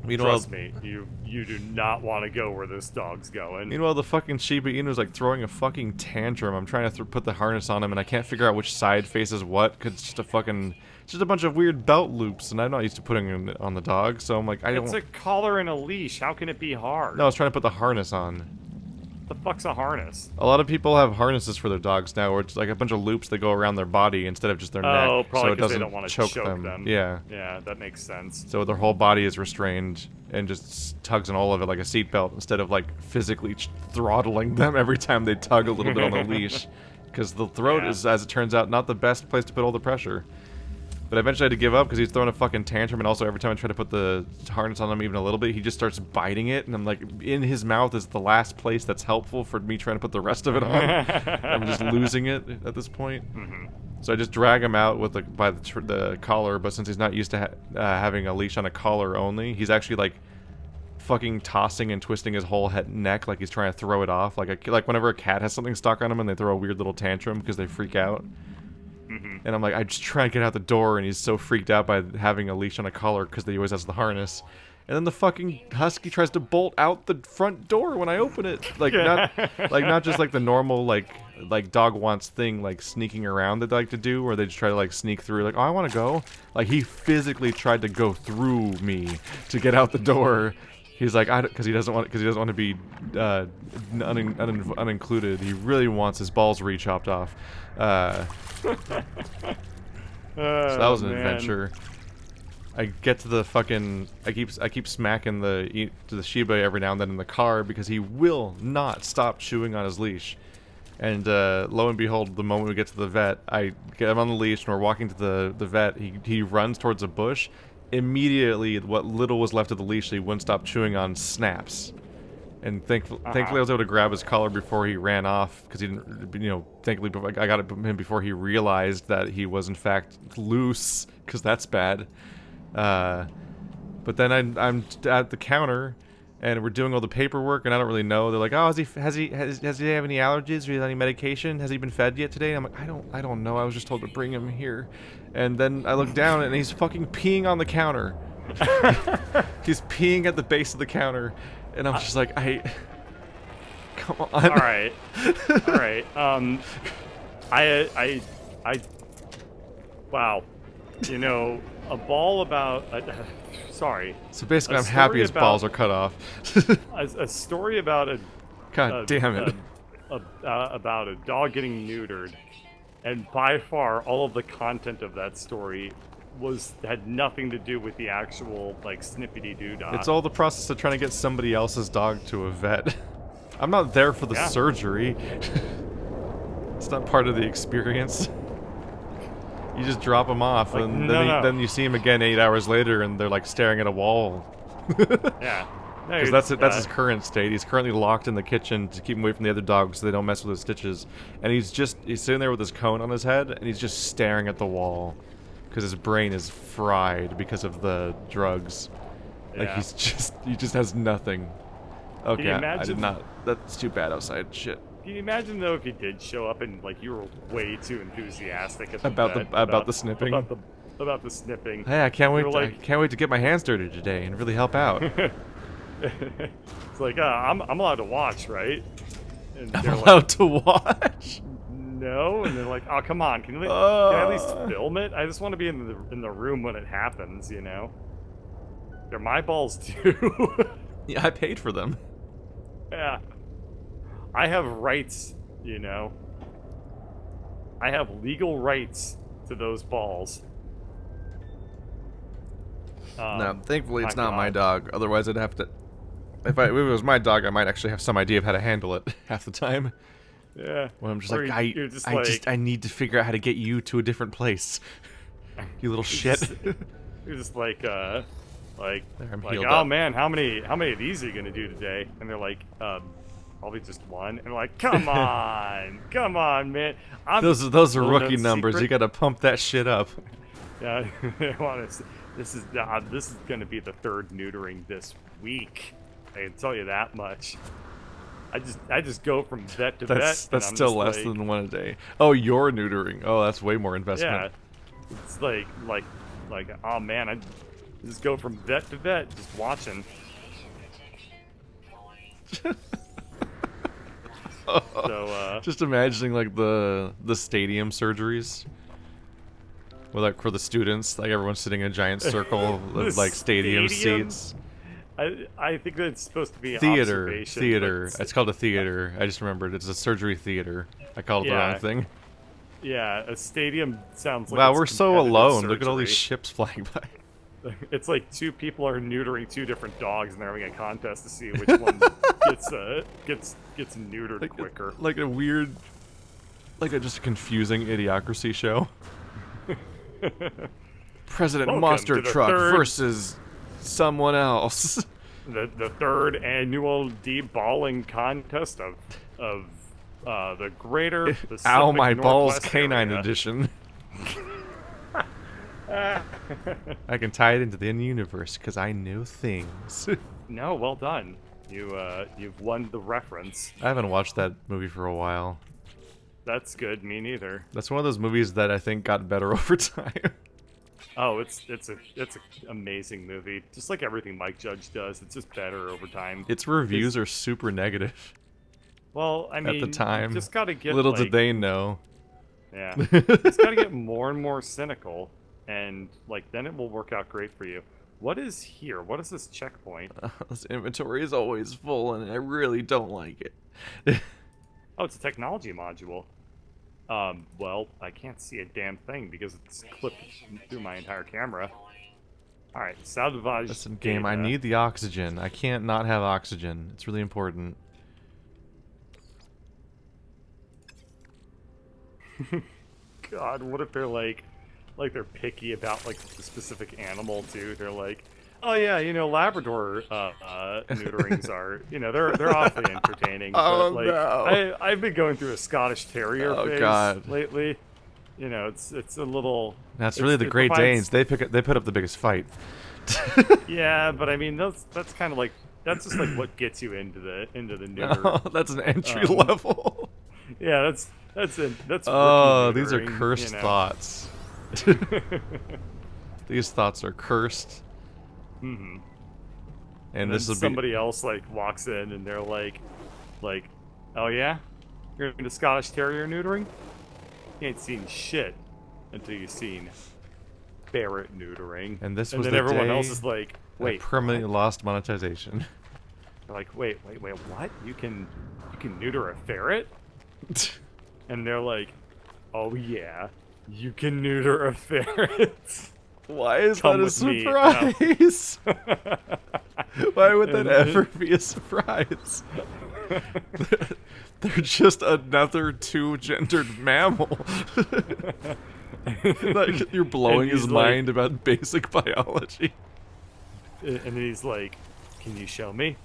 Meanwhile, Trust me, you do not want to go where this dog's going. the fucking Shiba Inu's like throwing a fucking tantrum. I'm trying to put the harness on him, and I can't figure out which side faces what, because it's just a bunch of weird belt loops, and I'm not used to putting it on the dog, so I'm like, I don't. It's a collar and a leash. How can it be hard? No, I was trying to put the harness on. The fuck's a harness? A lot of people have harnesses for their dogs now, where it's like a bunch of loops that go around their body instead of just their Oh, neck, probably so it because they doesn't don't want to choke, choke them. them. Yeah. Yeah, that makes sense. So their whole body is restrained and just tugs on all of it like a seatbelt instead of like physically throttling them every time they tug a little bit on the leash. Because the throat Yeah. is, as it turns out, not the best place to put all the pressure. But eventually I had to give up because he's throwing a fucking tantrum, and also every time I try to put the harness on him even a little bit, he just starts biting it, and I'm like, in his mouth is the last place that's helpful for me trying to put the rest of it on. I'm just losing it at this point. So I just drag him out with by the collar, but since he's not used to having a leash on a collar only, he's actually like fucking tossing and twisting his whole neck like he's trying to throw it off. Like whenever a cat has something stuck on him and they throw a weird little tantrum because they freak out. And I'm like, I just try to get out the door, and he's so freaked out by having a leash on a collar because he always has the harness. And then the fucking husky tries to bolt out the front door when I open it. Like not just like the normal like dog wants thing, like sneaking around that they like to do, where they just try to like sneak through, like, oh, I want to go. Like he physically tried to go through me to get out the door. He's like, because he doesn't want to be unincluded. He really wants his balls re-chopped off. So that was an adventure. I get to the fucking. I keep smacking the Shiba every now and then in the car because he will not stop chewing on his leash. And lo and behold, the moment we get to the vet, I get him on the leash and we're walking to the vet. He runs towards a bush. Immediately, what little was left of the leash that he wouldn't stop chewing on snaps. And thankfully I was able to grab his collar before he ran off, because he didn't, thankfully I got him before he realized that he was in fact loose, because that's bad. But then I'm at the counter, and we're doing all the paperwork, and I don't really know. They're like, oh, has he have any allergies, or any medication? Has he been fed yet today? And I'm like, I don't know. I was just told to bring him here. And then I look down, and he's fucking peeing on the counter. He's peeing at the base of the counter. And I'm just like, come on. All right. Wow. A ball about. Sorry. So basically, I'm happy his balls are cut off. a story about a. God damn it. About a dog getting neutered, and by far all of the content of that story had nothing to do with the actual snippety doo dah. It's all the process of trying to get somebody else's dog to a vet. I'm not there for the surgery. It's not part of the experience. You just drop them off, and then you see him again 8 hours later, and they're staring at a wall. Yeah. Because that's his current state. He's currently locked in the kitchen to keep him away from the other dogs so they don't mess with his stitches. And he's sitting there with his cone on his head, and he's just staring at the wall. Because his brain is fried because of the drugs. Yeah. He just has nothing. Okay, I did not. That's too bad outside. Shit. Can you imagine though if he did show up and you were way too enthusiastic at the about the snipping? About the snipping. Hey, I can't wait. I can't wait to get my hands dirty today and really help out. It's like, I'm allowed to watch, right? And I'm allowed to watch. No, and they're like, oh, come on, can I at least film it? I just want to be in the room when it happens, They're my balls too. Yeah, I paid for them. Yeah, I have rights, I have legal rights to those balls. No, thankfully it's not my dog. Otherwise, I'd have to. If it was my dog, I might actually have some idea of how to handle it half the time. Yeah. When I'm just I need to figure out how to get you to a different place. You little shit. You're just like, oh up. man, how many of these are you gonna do today? And they're like, probably just one. And they're like, come on, man. Those are rookie numbers. You gotta pump that shit up. Yeah, this is gonna be the third neutering this week. I can tell you that much. I just go from vet to vet. That's still less than one a day. Oh, you're neutering. Oh, that's way more investment. Yeah, it's like oh man, I just go from vet to vet, just watching. So just imagining the stadium surgeries. Where for the students, everyone's sitting in a giant circle of stadium seats. I think that it's supposed to be Theater. observation, Theater. but It's called a theater. I just remembered. It's a surgery theater. I called it the Yeah. wrong thing. yeah, a stadium sounds like Wow, it's we're so competitive alone. Look at all these surgery. ships flying by. It's like two people are neutering two different dogs, and they're having a contest to see which one gets neutered quicker. Like a weird, just a confusing idiocracy show. President Welcome Monster to the Truck third- versus someone else. The third annual deballing contest of the greater Pacific Ow, my balls Northwest canine area. edition. I can tie it into the universe because I know things. No, well done. You've won the reference. I haven't watched that movie for a while. That's good. Me neither. That's one of those movies that I think got better over time. Oh, it's an amazing movie. Just like everything Mike Judge does, it's just better over time. Its reviews are super negative Well, I mean, at the time. you just gotta get Little like, did they know. Yeah, just gotta get more and more cynical, and like then it will work out great for you. What is here? What is this checkpoint? This inventory is always full, and I really don't like it. Oh, it's a technology module. Well, I can't see a damn thing because it's clipped through my entire camera. Alright, salvage Listen, game, I data. need the oxygen. I can't not have oxygen. It's really important. God, what if they're like they're picky about like the specific animal too? They're like, oh yeah, you know, Labrador neuterings are, you know, they're awfully entertaining. Oh, but, like, no. I've been going through a Scottish Terrier Oh, phase God. lately. You know, it's a little. That's really the it Great provides- Danes. They put up the biggest fight. Yeah, but I mean that's kind of like that's just like what gets you into the neuter. Oh, that's an entry Um, level. Yeah, that's Oh, rookie these are neutering, cursed you know. thoughts. These thoughts are cursed. Mhm. And And this then will be somebody else like walks in and they're like, oh yeah, you're into Scottish Terrier neutering? You ain't seen shit until you've seen ferret neutering. And this and was then the everyone day else is like, I wait, permanently lost monetization. they're like, wait, what? You can neuter a ferret? And they're like, oh yeah, you can neuter a ferret. Why is Come that a with me. surprise? Why would that And- ever be a surprise? They're just another two-gendered mammal. Like you're blowing And his he's like- mind about basic biology. And then he's like, can you show me?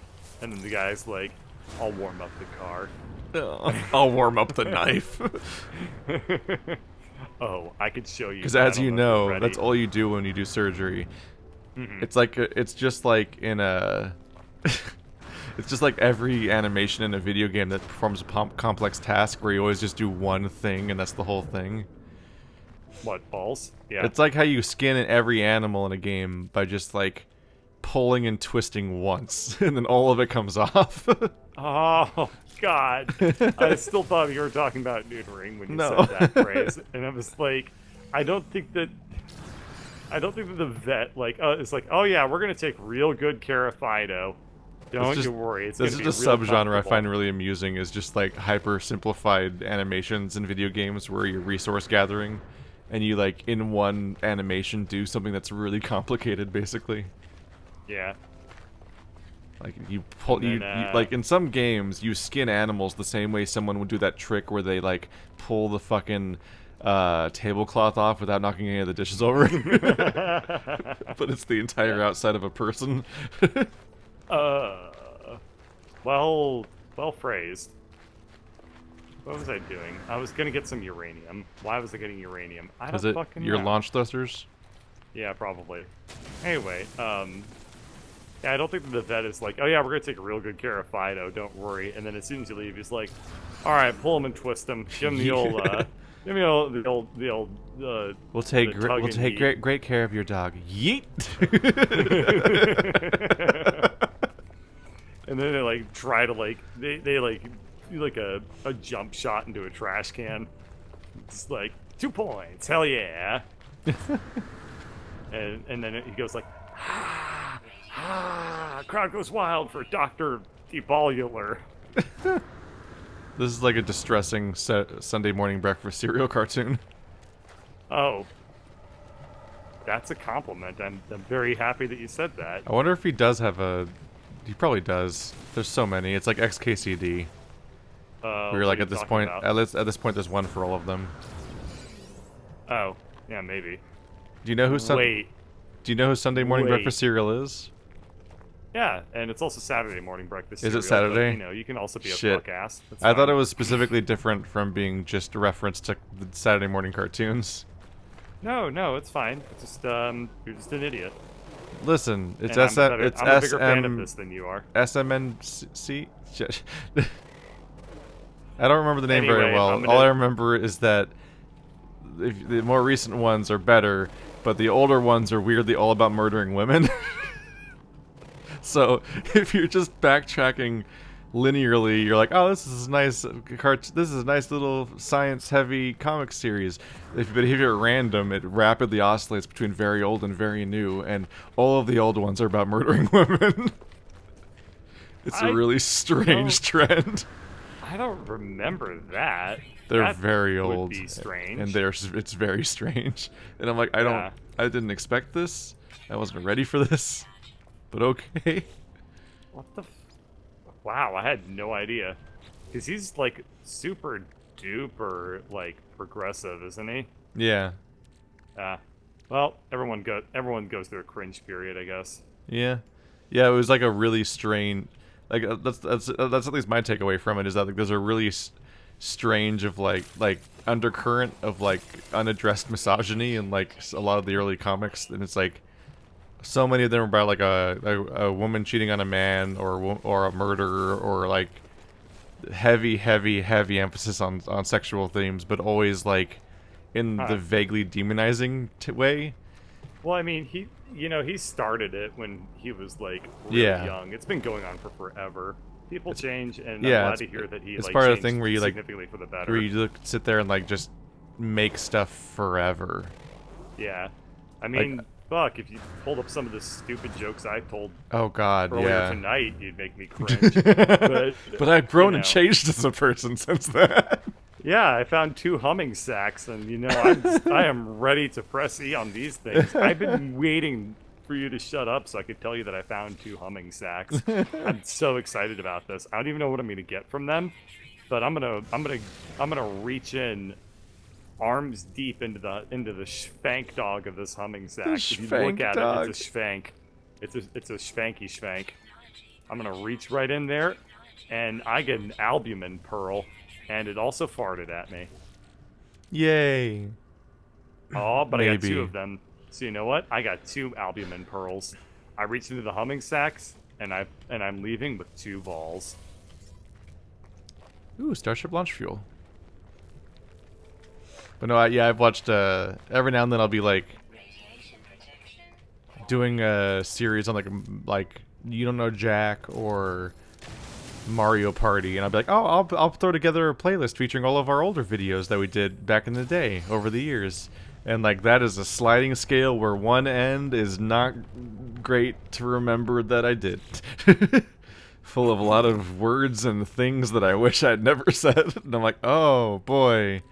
And then the guy's like, I'll warm up the car. Oh, I'll warm up the knife. Oh, I could show you. Because that. as I you don't if you're know, ready. that's all you do when you do surgery. Mhm. It's just like in a. It's just like every animation in a video game that performs a complex task where you always just do one thing and that's the whole thing. What, balls? Yeah. It's like how you skin every animal in a game by just like pulling and twisting once and then all of it comes off. Oh, God. I still thought you were talking about neutering when you No. said that phrase. And I was like, I don't think that the vet, like, is like, oh yeah, we're going to take real good care of Fido. Don't just- you worry. It's This gonna is be a real subgenre I comfortable." find really amusing is just like hyper simplified animations in video games where you're resource gathering and you like in one animation do something that's really complicated basically. Yeah. Like you pull And you then, like in some games you skin animals the same way someone would do that trick where they like pull the fucking tablecloth off without knocking any of the dishes over. But it's the entire outside of a person. Well phrased. What was I doing? I was gonna get some uranium. Why was I getting uranium? I Is don't it fucking your know. launch thrusters? Yeah, probably. Anyway, yeah, I don't think that the vet is like, oh yeah, we're gonna take real good care of Fido, don't worry. And then as soon as you leave, he's like, all right, pull him and twist him, give him the old, give me the old. We'll take the tug and yeet. great care of your dog. Yeet. And then they like try to like they like do like a jump shot into a trash can. It's like 2 points, hell yeah. and then he goes like, crowd goes wild for Dr. Evolular. This is like a distressing Sunday morning breakfast cereal cartoon. Oh. That's a compliment. I'm very happy that you said that. I wonder if he does have a... He probably does. There's so many. It's like XKCD. We're like at this point... At this point, there's one for all of them. Oh. Yeah, maybe. Do you know who Wait. Do you know who Sunday morning Wait. breakfast cereal is? Yeah, and it's also Saturday morning breakfast Is it cereal, but, Saturday? you know, you can also be a Shit. fuck ass. That's I thought fine. it was specifically different from being just a reference to the Saturday morning cartoons. No, it's fine. It's just, you're just an idiot. Listen, it's And I'm a bigger fan of SM this than you are. SMNC. I don't remember the name very Anyway, well. I'm gonna- All I remember is that the more recent ones are better, but the older ones are weirdly all about murdering women. So if you're just backtracking linearly, you're like, oh, this is a nice this is a nice little science-heavy comic series. But if you're at random, it rapidly oscillates between very old and very new, and all of the old ones are about murdering women. It's a really strange trend. I don't remember that. They're That very would old, be strange. and it's very strange. And I'm like, I didn't expect this. I wasn't ready for this. But okay. What the? Wow, I had no idea. Cause he's like super duper like progressive, isn't he? Yeah. Well, everyone goes through a cringe period, I guess. Yeah. Yeah, it was like a really strange. Like that's at least my takeaway from it is that like there's a really strange of like undercurrent of like unaddressed misogyny in like a lot of the early comics, and it's like. So many of them are about like a woman cheating on a man or a murderer or like heavy emphasis on sexual themes, but always like in the vaguely demonizing way. Well, I mean, he started it when he was like really young. It's been going on for forever. People change, and I'm glad to hear that it's like part of the changed thing where you like significantly for the better. where you sit there and like just make stuff forever. Yeah, I mean. Fuck, if you pulled up some of the stupid jokes I told oh god, earlier tonight, you'd make me cringe. but I've grown and changed as a person since then. Yeah, I found 2 humming sacks, and you know, I am ready to press E on these things. I've been waiting for you to shut up so I could tell you that I found 2 humming sacks. I'm so excited about this. I don't even know what I'm gonna get from them, but I'm gonna reach in arms deep into the schwank dog of this humming sack. If you look at it, it's a schwank. It's a schwanky schwank. I'm gonna reach right in there, and I get an albumin pearl, and it also farted at me. Yay! Oh, but I got 2 of them. So you know what? I got 2 albumin pearls. I reached into the humming sacks, and I'm leaving with 2 balls. Ooh, Starship launch fuel. But no, I've watched, every now and then I'll be like, doing a series on like You Don't Know Jack or Mario Party, and I'll be like, oh, I'll throw together a playlist featuring all of our older videos that we did back in the day, over the years. And like, that is a sliding scale where one end is not great to remember that I did. Full of a lot of words and things that I wish I'd never said. And I'm like, oh boy.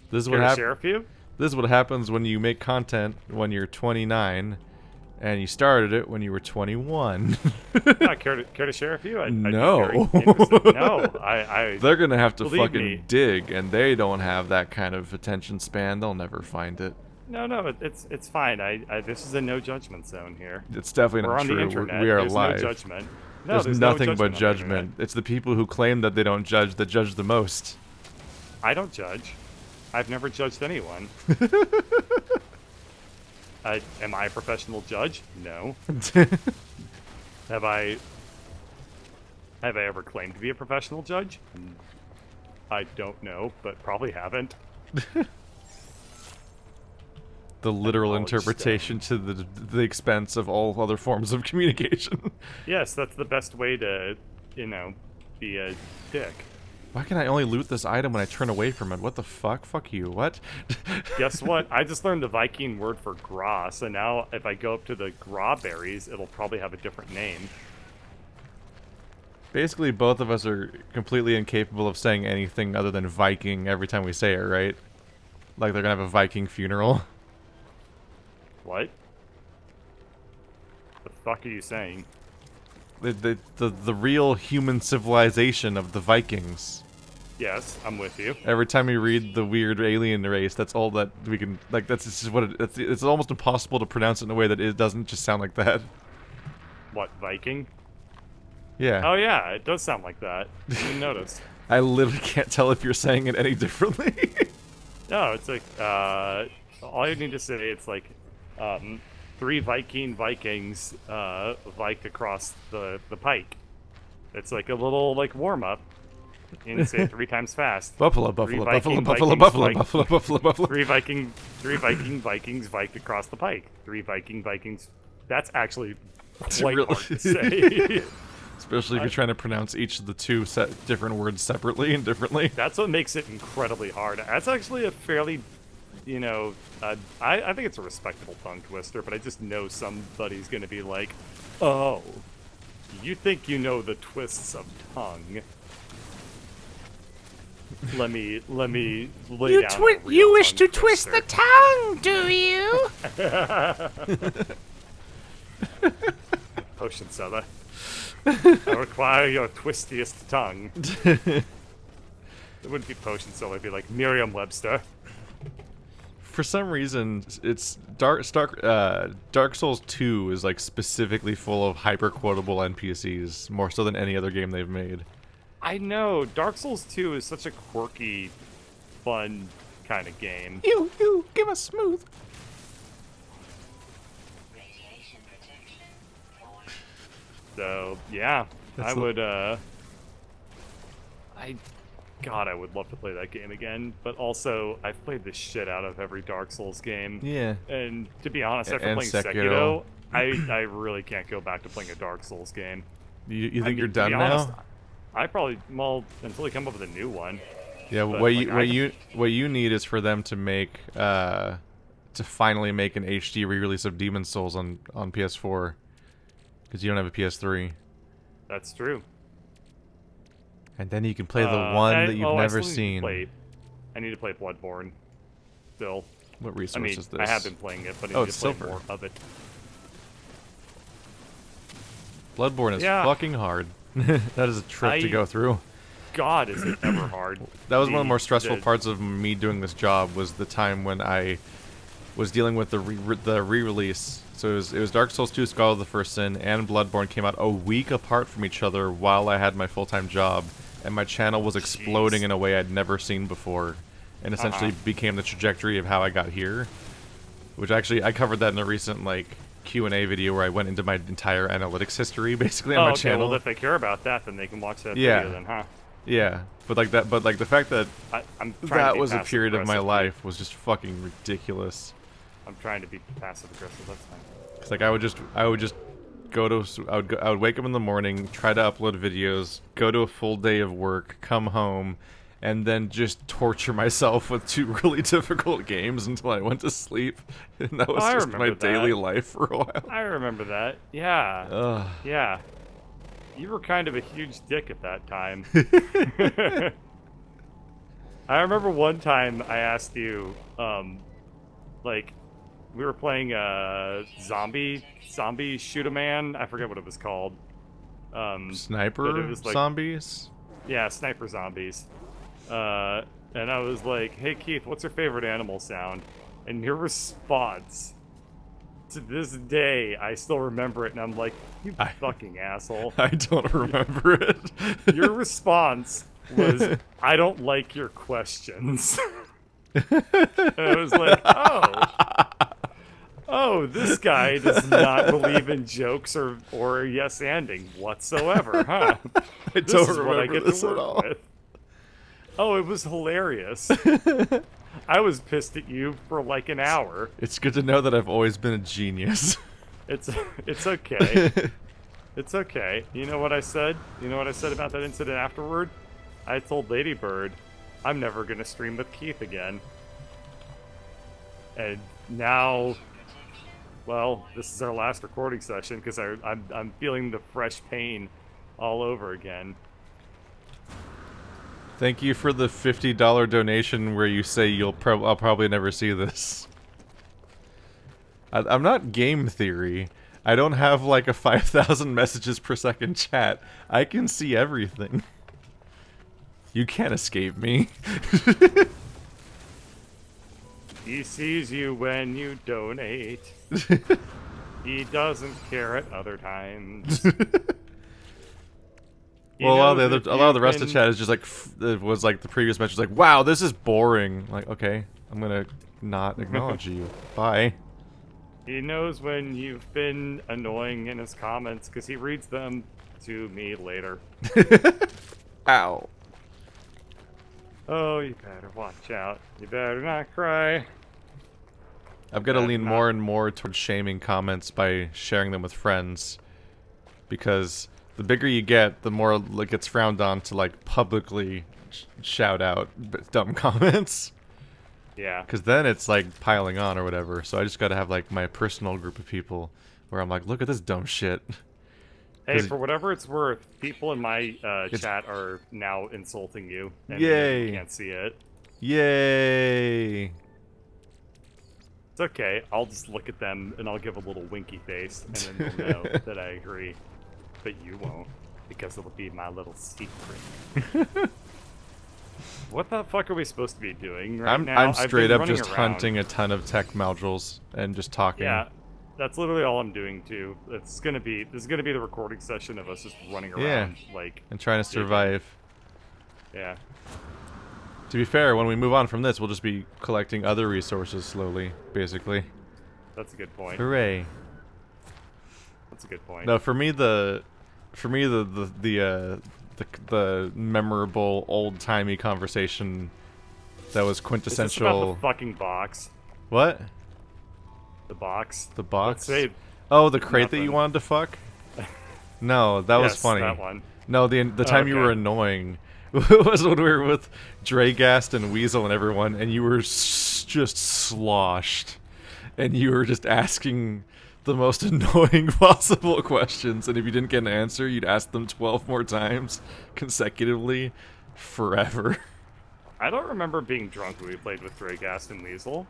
This is what happens. This is what happens when you make content when you're 29, and you started it when you were 21. Care to share a few? No. No, They're gonna have to fucking me. dig, and they don't have that kind of attention span. They'll never find it. No, it's fine. This is a no judgment zone here. It's definitely We're not on true. the internet. We are There's live. No judgment. No, there's no nothing but on the judgment. internet. It's the people who claim that they don't judge that judge the most. I don't judge. I've never judged anyone. Am I a professional judge? No. Have I ever claimed to be a professional judge? I don't know, but probably haven't. The literal interpretation to the expense of all other forms of communication. Yes, that's the best way to, be a dick. Why can I only loot this item when I turn away from it? What the fuck? Fuck you. What? Guess what? I just learned the Viking word for gra, so now if I go up to the gra berries, it'll probably have a different name. Basically, both of us are completely incapable of saying anything other than Viking every time we say it, right? Like they're gonna have a Viking funeral. What? The fuck are you saying? The real human civilization of the Vikings. Yes, I'm with you. Every time we read the weird alien race, that's all that we can, like, that's just what it's almost impossible to pronounce it in a way that it doesn't just sound like that. What, Viking? Yeah. Oh yeah, it does sound like that. I didn't notice. I literally can't tell if you're saying it any differently. No, it's like, all you need to say, it's like, 3 Vikings, viked across the pike. It's like a little, like, warm-up. You need to say it 3 times fast. Buffalo, Three buffalo, Viking buffalo, buffalo, Vikings buffalo, viked- buffalo, buffalo, buffalo. 3 Vikings viked across the pike. 3 Vikings. That's actually quite really- hard to say. Especially if you're trying to pronounce each of the two different words separately and differently. That's what makes it incredibly hard. That's actually a fairly, you know, I think it's a respectable tongue twister, but I just know somebody's going to be like, oh, you think you know the twists of tongue? Let me lay down a real You wish to tongue twist the twister. tongue, do you? Potion Soda. I require your twistiest tongue. It wouldn't be Potion Soda, it'd be like Merriam-Webster. For some reason, it's Dark Souls 2 is like specifically full of hyper quotable NPCs, more so than any other game they've made. I know, Dark Souls 2 is such a quirky, fun kind of game. You, give us smooth. Radiation protection. 4. So, yeah, That's I the- would, God, I would love to play that game again, but also, I've played the shit out of every Dark Souls game. Yeah. And to be honest, after And playing Sekiro. Sekiro, I really can't go back to playing a Dark Souls game. You I think mean, you're to done be now? honest, I probably, well, until they come up with a new one. Yeah. but, What like, you need is for them to make to finally make an HD re-release of Demon's Souls on PS4, because you don't have a PS3, That's true. and then you can play the one that you've never seen. I need to play Bloodborne. Still. What I resource mean, is this? I have been playing it, but I Oh, need to it's play silver. more of it. Bloodborne is Yeah. fucking hard. That is a trip to I- go through. God, is it ever hard. That was one of the The- more stressful the- parts of me doing this job, was the time when I was dealing with the re-release. So it was Dark Souls 2: Scholar of the First Sin and Bloodborne came out a week apart from each other while I had my full-time job, and my channel was exploding Jeez. in a way I'd never seen before, and essentially became the trajectory of how I got here. Which actually, I covered that in a recent like Q&A video where I went into my entire analytics history basically on Oh, my okay, channel. well, if they care about that, then they can watch that Yeah. video then, huh? Yeah, but like the fact that I'm trying to that be was a passive period of my aggressive. life was just fucking ridiculous. I'm trying to be passive aggressive, that's fine. It's like I would just go to I would wake up in the morning, try to upload videos, go to a full day of work, come home, and then just torture myself with 2 really difficult games until I went to sleep. And that was I just my remember that. daily life for a while. I remember that. Yeah. Ugh. Yeah. You were kind of a huge dick at that time. I remember one time I asked you, like, we were playing zombie shoot a man. I forget what it was called. But Sniper it was like- zombies? Yeah, sniper zombies. And I was like, "Hey Keith, what's your favorite animal sound?" And your response, to this day, I still remember it, and I'm like, "You fucking asshole." I don't remember it. Your response was, "I don't like your questions." And I was like, oh, this guy does not believe in jokes or yes-anding whatsoever, huh? I This don't is what I remember get this to at work all. with. Oh, it was hilarious. I was pissed at you for like an hour. It's good to know that I've always been a genius. It's okay. It's okay. You know what I said? You know what I said about that incident afterward? I told Ladybird, I'm never gonna stream with Keith again. And now, well, this is our last recording session because I'm feeling the fresh pain all over again. Thank you for the $50 donation where you say I'll probably never see this. I'm not game theory. I don't have like a 5,000 messages per second chat. I can see everything. You can't escape me. He sees you when you donate. He doesn't care at other times. Well, a lot of the rest of the chat is just like it was like the previous message, like, "Wow, this is boring." Like, okay, I'm gonna not acknowledge you. Bye. He knows when you've been annoying in his comments because he reads them to me later. Ow. Oh, you better watch out. You better not cry. I've got to lean more and more towards shaming comments by sharing them with friends, because the bigger you get, the more it gets frowned on to like publicly shout out dumb comments. Yeah. Because then it's like piling on or whatever. So I just got to have like my personal group of people where I'm like, look at this dumb shit. Hey, for whatever it's worth, people in my chat are now insulting you. And Yay. you can't see it. Yay. It's okay. I'll just look at them and I'll give a little winky face, and then you'll know that I agree. But you won't, because it'll be my little secret. What the fuck are we supposed to be doing right now? I'm straight up just around. hunting a ton of tech modules and just talking. Yeah, that's literally all I'm doing too. This is gonna be the recording session of us just running around, like, and trying to survive. Yeah. To be fair, when we move on from this, we'll just be collecting other resources slowly, basically. That's a good point. Hooray! That's a good point. No, for me the memorable old-timey conversation that was quintessential. Is this about the fucking box? What? The box? The box? Let's say oh, the crate that nothing. you wanted to fuck? No, that was Yes, funny. that one. No, the time you were okay. annoying was when we were with Dragast and Weasel and everyone, and you were just sloshed, and you were just asking the most annoying possible questions, and if you didn't get an answer, you'd ask them 12 more times consecutively forever. I don't remember being drunk when we played with Dragast and Weasel.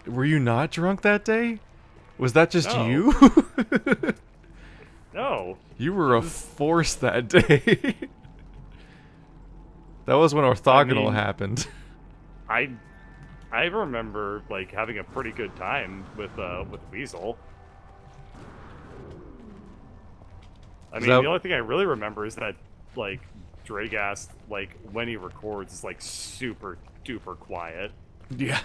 Were you not drunk that day? Was that just No. you? No. You were a force that day. That was when orthogonal happened. I remember like having a pretty good time with Weasel. I mean, the only thing I really remember is that like Dragast, like when he records, is like super duper quiet. Yeah.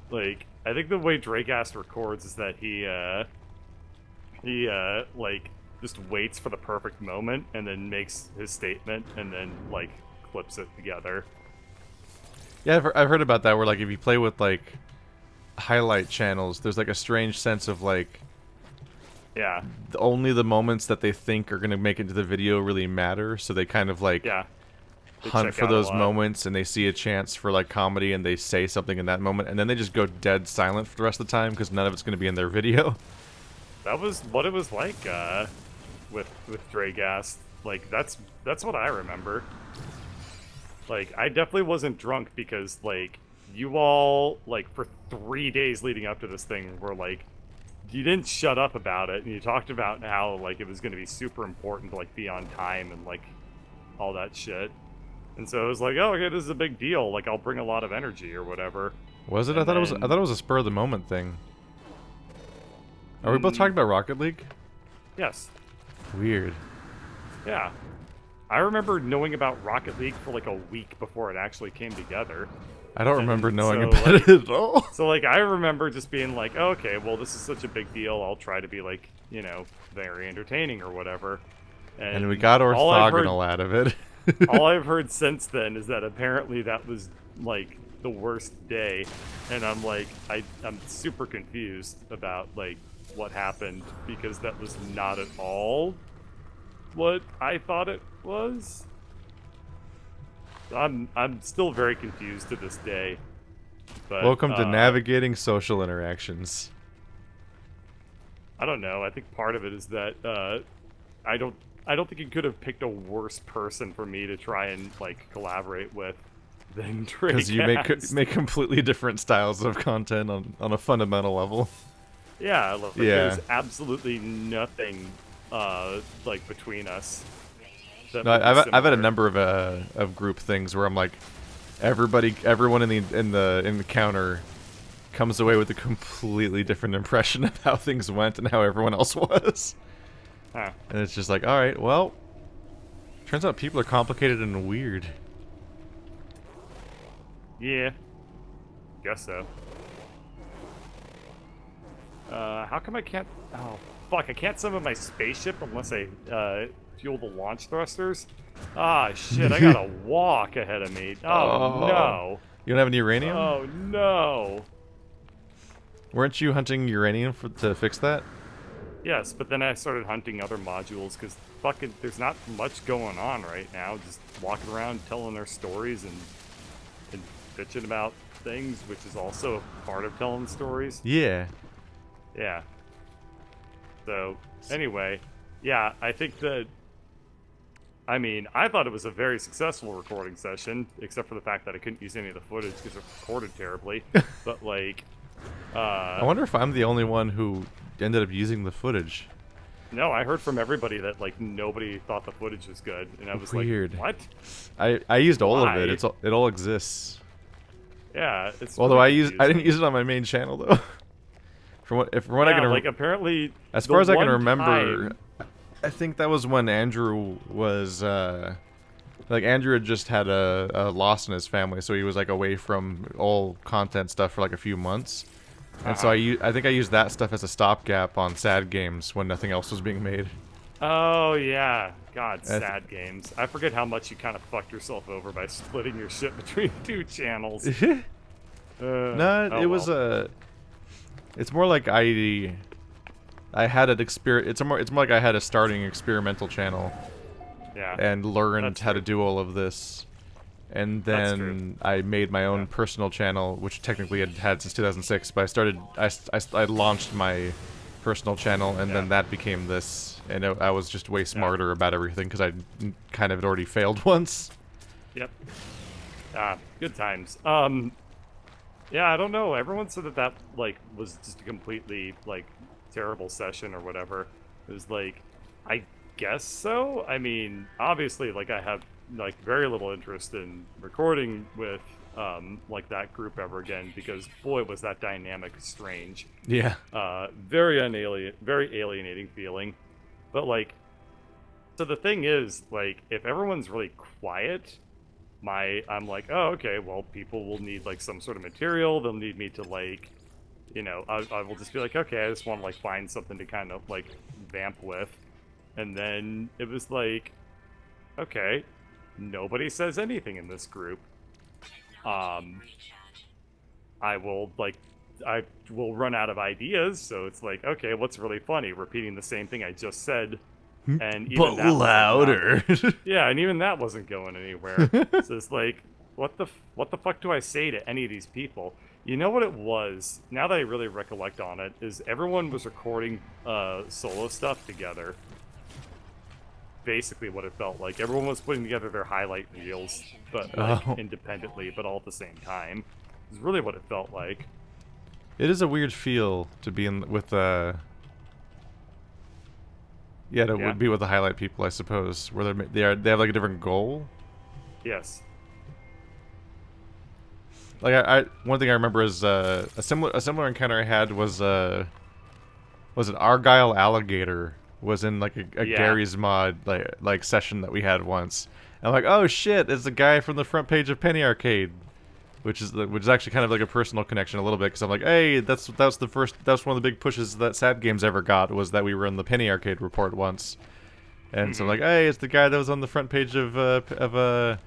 Like I think the way Dragast records is that he like just waits for the perfect moment and then makes his statement and then like clips it together. Yeah, I've heard about that, where like if you play with like highlight channels, there's like a strange sense of like, Yeah. only the moments that they think are gonna make it to the video really matter, so they kind of like Yeah. They hunt check for out a those lot. moments, and they see a chance for like comedy, and they say something in that moment, and then they just go dead silent for the rest of the time because none of it's gonna be in their video. That was what it was like with Dragast. Like that's what I remember. Like I definitely wasn't drunk because like you all like for 3 days leading up to this thing were like, you didn't shut up about it, and you talked about how like it was going to be super important to like be on time and like all that shit. And so it was like, oh, okay, this is a big deal. Like I'll bring a lot of energy or whatever. Was it? And I thought then- it was a spur of the moment thing. Are we both talking about Rocket League? Yes. Weird. Yeah. I remember knowing about Rocket League for like a week before it actually came together. I don't remember knowing so, about like- it at all. So like I remember just being like, oh, okay, well this is such a big deal. I'll try to be like, you know, very entertaining or whatever. And we got all I've heard- orthogonal out of it. all I've heard since then is that apparently that was like the worst day, and I'm like, I'm super confused about like what happened because that was not at all what I thought it was. I'm still very confused to this day. But, Welcome to navigating social interactions. I don't know. I think part of it is that I don't think you could have picked a worse person for me to try and like collaborate with than Drake. Because you make completely different styles of content on a fundamental level. Yeah, like, Yeah. there's absolutely nothing like between us. that No, would be I've had a similar. number of group things where I'm like, everyone in the counter comes away with a completely different impression of how things went and how everyone else was. Huh. And it's just like, all right, well, turns out people are complicated and weird. Yeah. Guess so. How come I can't... Oh, fuck, I can't summon my spaceship unless I, fuel the launch thrusters? Ah, shit, I gotta walk ahead of me. Oh, no. You don't have any uranium? Oh, no. Weren't you hunting uranium to fix that? Yes, but then I started hunting other modules, because fucking there's not much going on right now. Just walking around telling their stories and bitching about things, which is also part of telling stories. Yeah. Yeah. So, anyway, yeah, I think that... I mean, I thought it was a very successful recording session, except for the fact that I couldn't use any of the footage because it recorded terribly. But, like... I wonder if I'm the only one who ended up using the footage. No, I heard from everybody that, like, nobody thought the footage was good. And I was Weird. like, what? I used all of it. Why? It all exists. Yeah, it's Although really I didn't confusing. use it on my main channel though. from what I Yeah, can like, apparently... as the far as I can one remember, time- I think that was when Andrew was like Andrew had just had a loss in his family, so he was like away from all content stuff for like a few months. And so I think I used that stuff as a stopgap on sad games when nothing else was being made. Oh, yeah. God, That's- sad games. I forget how much you kind of fucked yourself over by splitting your shit between two channels. No, Oh, it was well. it's more like I had an it's more like I had a starting experimental channel Yeah. and learned That's how to true. do all of this. And That's then I made my own Yeah. personal channel, which technically I'd had since 2006, but I launched my personal channel, and then Yeah. that became this, and I was just way smarter about everything, because I kind of had already failed once. Yep. Good times. Yeah, I don't know. Everyone said that like was just a completely like terrible session or whatever. It was like, I guess so. I mean, obviously, like I have like very little interest in recording with like that group ever again, because boy was that dynamic strange. Yeah. Very alienating feeling. But like, so the thing is, like, if everyone's really quiet, I'm like, oh, okay, well, people will need like some sort of material. They'll need me to like, you know, I will just be like, okay, I just want to like find something to kind of like vamp with. And then it was like, okay, nobody says anything in this group. I will run out of ideas, so it's like, okay, what's really funny? Repeating the same thing I just said, and even that wasn't- yeah, and even that wasn't going anywhere. So it's like, what the fuck do I say to any of these people? You know what it was? Now that I really recollect on it, is everyone was recording solo stuff together. Basically, what it felt like. Everyone was putting together their highlight reels, but like Oh. independently, but all at the same time. Is really what it felt like. It is a weird feel to be in with yeah, to Yeah. be with the highlight people, I suppose, where they have like a different goal. Yes. Like I one thing I remember is a similar encounter I had was an Argyle Alligator was in like a Yeah. Gary's Mod like session that we had once. And I'm like, oh shit, it's the guy from the front page of Penny Arcade, which is actually kind of like a personal connection a little bit, because I'm like, hey, that's one of the big pushes that Sad Games ever got, was that we were in the Penny Arcade report once. And so I'm like, hey, it's the guy that was on the front page of because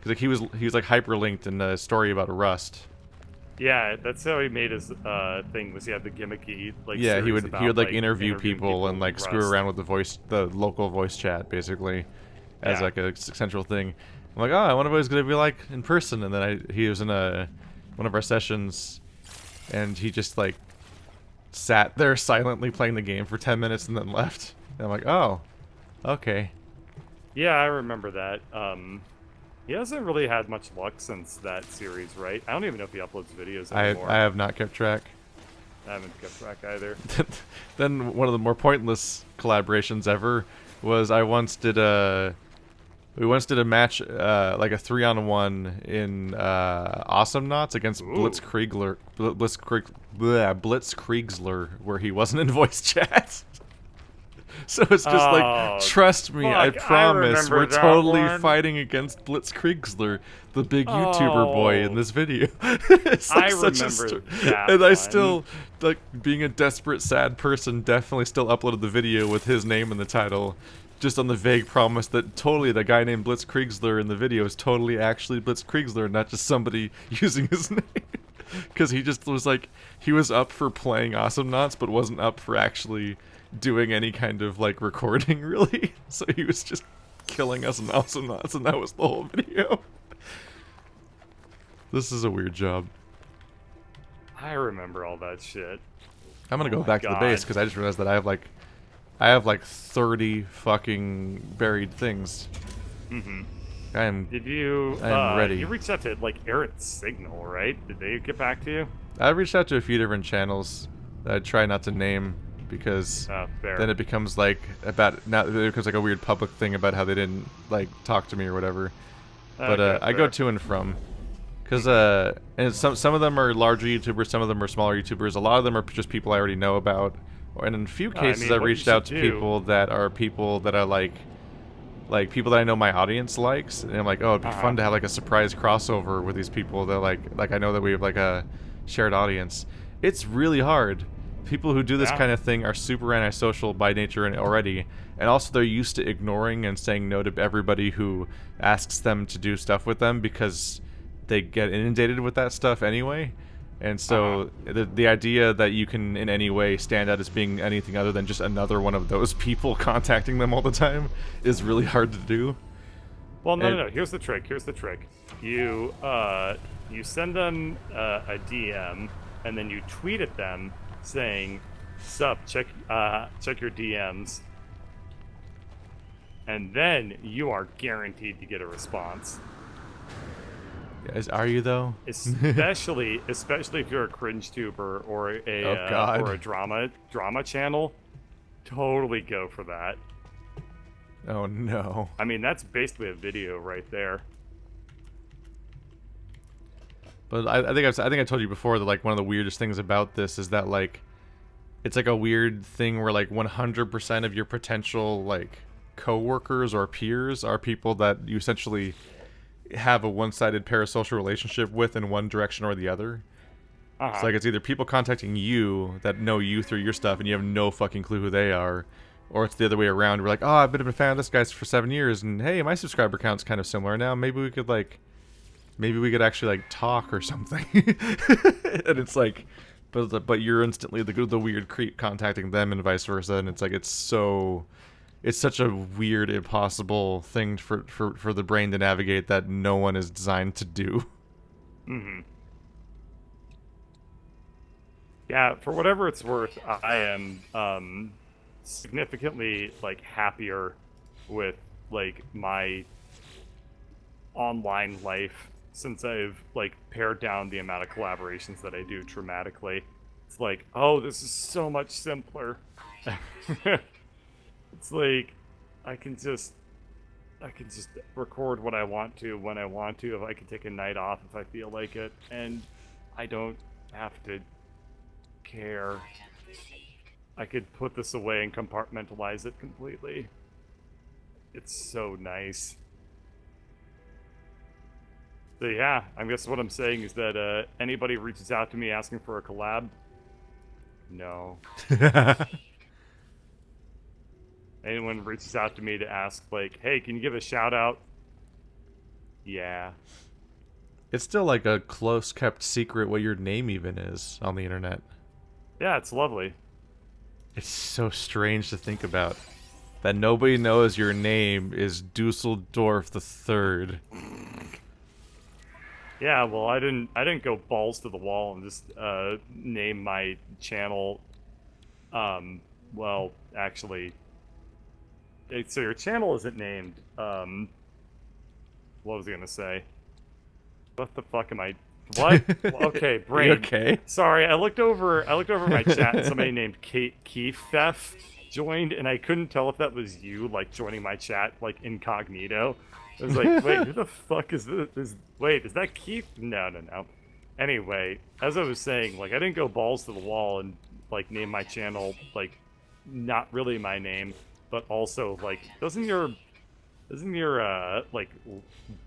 like he was like hyperlinked in a story about Rust. Yeah, that's how he made his thing. Was he had the gimmicky like Yeah, he series would about, like like interview interviewing people and like with screw Rust. around with the local voice chat, basically, as Yeah. like a central thing. I'm like, oh, I wonder what he's gonna be like in person. And then he was in one of our sessions, and he just like sat there silently playing the game for 10 minutes and then left. And I'm like, oh, Okay. Yeah, I remember that. He hasn't really had much luck since that series, right? I don't even know if he uploads videos anymore. I have not kept track. I haven't kept track either. Then one of the more pointless collaborations ever was we once did a match like a 3-on-1 in Awesomenauts against Ooh. Blitzkriegsler, where he wasn't in voice chat. So it's just Oh, like, trust me, I fuck, I promise, remember we're that totally one. fighting against Blitzkriegsler, the big YouTuber boy in Oh. this video. It's like I such a remember sto- that and I one. still, like, being a desperate, sad person, definitely still uploaded the video with his name in the title, just on the vague promise that totally the guy named Blitzkriegsler in the video is totally actually Blitzkriegsler, not just somebody using his name. Because he just was like, he was up for playing Awesomenauts, but wasn't up for actually doing any kind of like recording, really. So he was just killing us in Awesomenauts, and that was the whole video. This is a weird job. I remember all that shit. I'm gonna Oh go my back to the base God. because I just realized that I have like 30 fucking buried things. Mm-hmm. I am. Did you? I am ready. You reached out to like Eric Signal, right? Did they get back to you? I reached out to a few different channels that I try not to name because Oh, fair. then it becomes like about now it becomes like a weird public thing about how they didn't like talk to me or whatever. But Okay, I go fair. to and from, because and some of them are larger YouTubers, some of them are smaller YouTubers. A lot of them are just people I already know about, and in a few I cases mean, I've what you reached out to should do- people that are like people that I know my audience likes, and I'm like, oh, it'd be Uh-huh. fun to have like a surprise crossover with these people that like I know that we have like a shared audience. It's really hard. People who do this Yeah. kind of thing are super antisocial by nature and already, and also they're used to ignoring and saying no to everybody who asks them to do stuff with them because they get inundated with that stuff anyway. And so the idea that you can in any way stand out as being anything other than just another one of those people contacting them all the time is really hard to do. Well, no, And- no, no. Here's the trick. Here's the trick. You you send them a DM, and then you tweet at them saying, "Sup, check your DMs," and then you are guaranteed to get a response. Are you though? Especially if you're a cringe tuber or a Oh, God. or a drama channel. Totally go for that. Oh no. I mean, that's basically a video right there. But I think I told you before that like one of the weirdest things about this is that like it's like a weird thing where like 100% of your potential like coworkers or peers are people that you essentially have a one-sided parasocial relationship with in one direction or the other. Uh-huh. It's like it's either people contacting you that know you through your stuff and you have no fucking clue who they are, or it's the other way around. We're like, oh, I've been a fan of this guy for 7 years, and hey, my subscriber count's kind of similar now. Maybe we could actually like talk or something. And it's like, but you're instantly the weird creep contacting them and vice versa, and it's like it's such a weird, impossible thing for the brain to navigate that no one is designed to do. Mm-hmm. Yeah, for whatever it's worth, I am significantly like happier with like my online life since I've like pared down the amount of collaborations that I do dramatically. It's like, oh, this is so much simpler. It's like I can just record what I want to when I want to. If I can take a night off if I feel like it, and I don't have to care. Item received. I could put this away and compartmentalize it completely. It's so nice. So yeah, I guess what I'm saying is that anybody reaches out to me asking for a collab, no. Anyone reaches out to me to ask like, hey, can you give a shout out? Yeah. It's still like a close kept secret what your name even is on the internet. Yeah, it's lovely. It's so strange to think about that nobody knows your name is Dusseldorf the Third. Yeah, well, I didn't go balls to the wall and just name my channel. Well, actually, so your channel isn't named. What was I gonna say? What the fuck am I? What? Okay, brain. You okay? Sorry, I looked over my chat and somebody named Keith Thef joined, and I couldn't tell if that was you, like joining my chat like incognito. I was like, wait, who the fuck is this? Wait, is that Keith? No. Anyway, as I was saying, like I didn't go balls to the wall and like name my channel like not really my name, but also like doesn't your like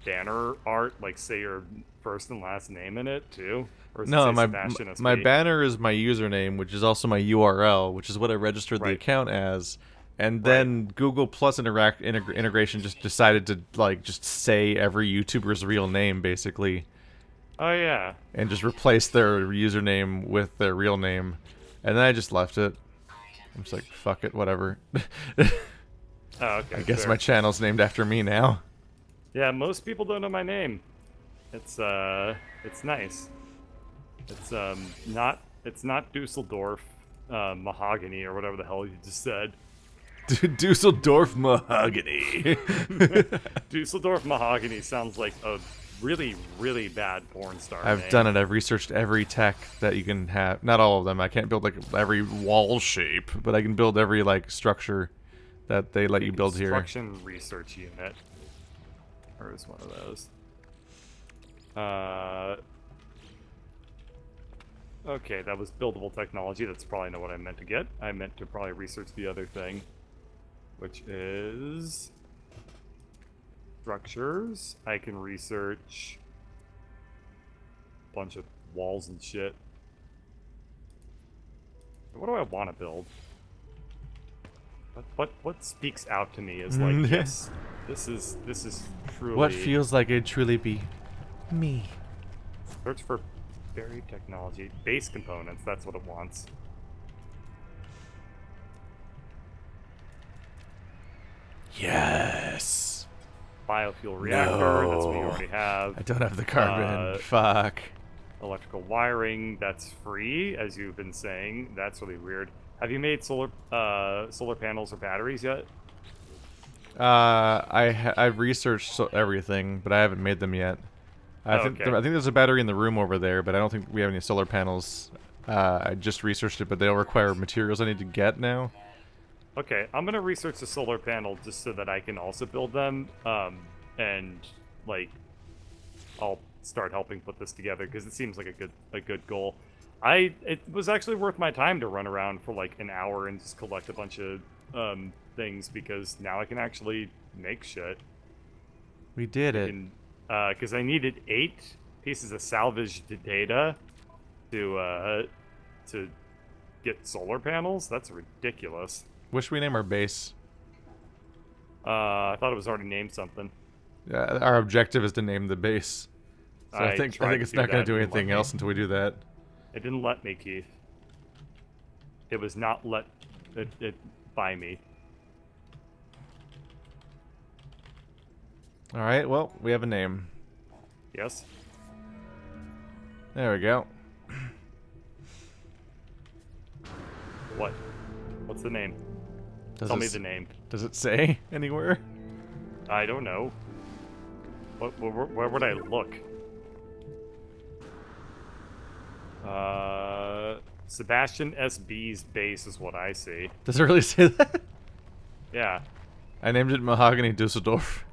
banner art like say your first and last name in it too? Or does it No, say my Sebastian my SB? banner is my username, which is also my URL, which is what I registered the Right. account as. And then Google Plus integration just decided to like just say every YouTuber's real name basically, Oh yeah. and just replace their username with their real name, and then I just left it. I'm just like, fuck it, whatever. Oh, okay. I guess fair. my channel's named after me now. Yeah, most people don't know my name. It's nice. It's not Dusseldorf Mahogany or whatever the hell you just said. Dusseldorf Mahogany. Dusseldorf Mahogany sounds like a really, really bad porn star I've name. done it. I've researched every tech that you can have. Not all of them. I can't build like every wall shape, but I can build every like structure that they let you build here. Construction Research Unit. Or is one of those. Okay, that was buildable technology. That's probably not what I meant to get. I meant to probably research the other thing, which is structures. I can research a bunch of walls and shit. What do I want to build? What speaks out to me is like, yes, this is truly. What feels like it'd truly be me? Search for buried technology. Base components, that's what it wants. Yes. Biofuel reactor, that's what we already have. I don't have the carbon. Uh, Fuck. Electrical wiring, that's free, as you've been saying. That's really weird. Have you made solar panels or batteries yet? I've researched everything, but I haven't made them yet. I think there's a battery in the room over there, but I don't think we have any solar panels. I just researched it, but they'll require materials I need to get now. Okay, I'm gonna research the solar panel just so that I can also build them, and like, I'll start helping put this together because it seems like a good goal. It was actually worth my time to run around for like an hour and just collect a bunch of things because now I can actually make shit. We did it. Because I needed 8 pieces of salvaged data to get solar panels. That's ridiculous. What should we name our base? I thought it was already named something. Our objective is to name the base. So I think it's not going to do anything else until we do that. It didn't let me, Keith. It was not let it by me. All right. Well, we have a name. Yes. There we go. What? What's the name? Does Tell it me s- the name. Does it say anywhere? I don't know. Where would I look? Sebastian SB's base is what I see. Does it really say that? Yeah. I named it Mahogany Dusseldorf.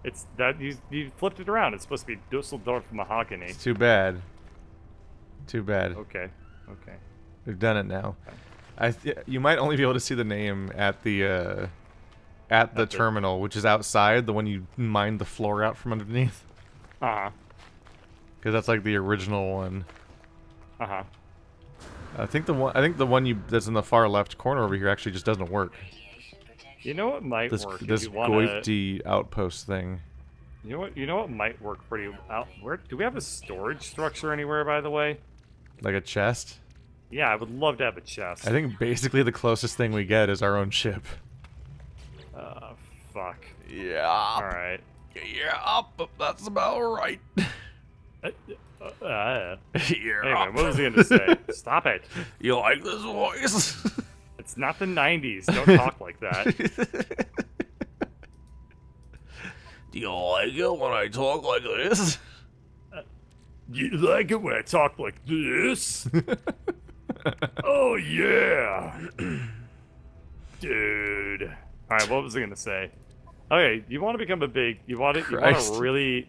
It's that you flipped it around. It's supposed to be Dusseldorf Mahogany. It's too bad. Too bad. Okay. We've done it now. You might only be able to see the name at the terminal, which is outside, the one you mined the floor out from underneath. Uh-huh. Because that's like the original one. Uh-huh. I think the one that's in the far left corner over here actually just doesn't work. You know what might This work? this if you wanna, Goipty outpost thing. You know what might work pretty well? Where do we have a storage structure anywhere, by the way? Like a chest. Yeah, I would love to have a chest. I think basically the closest thing we get is our own ship. Fuck. Yeah. Alright. Yeah, that's about right. Anyway, what was he gonna say? Stop it. You like this voice? It's not the 90s. Don't talk like that. Do you like it when I talk like this? You like it when I talk like this? Oh, yeah. Dude. Alright, what was I gonna say? Okay, you want to become a big... You want Christ. to really...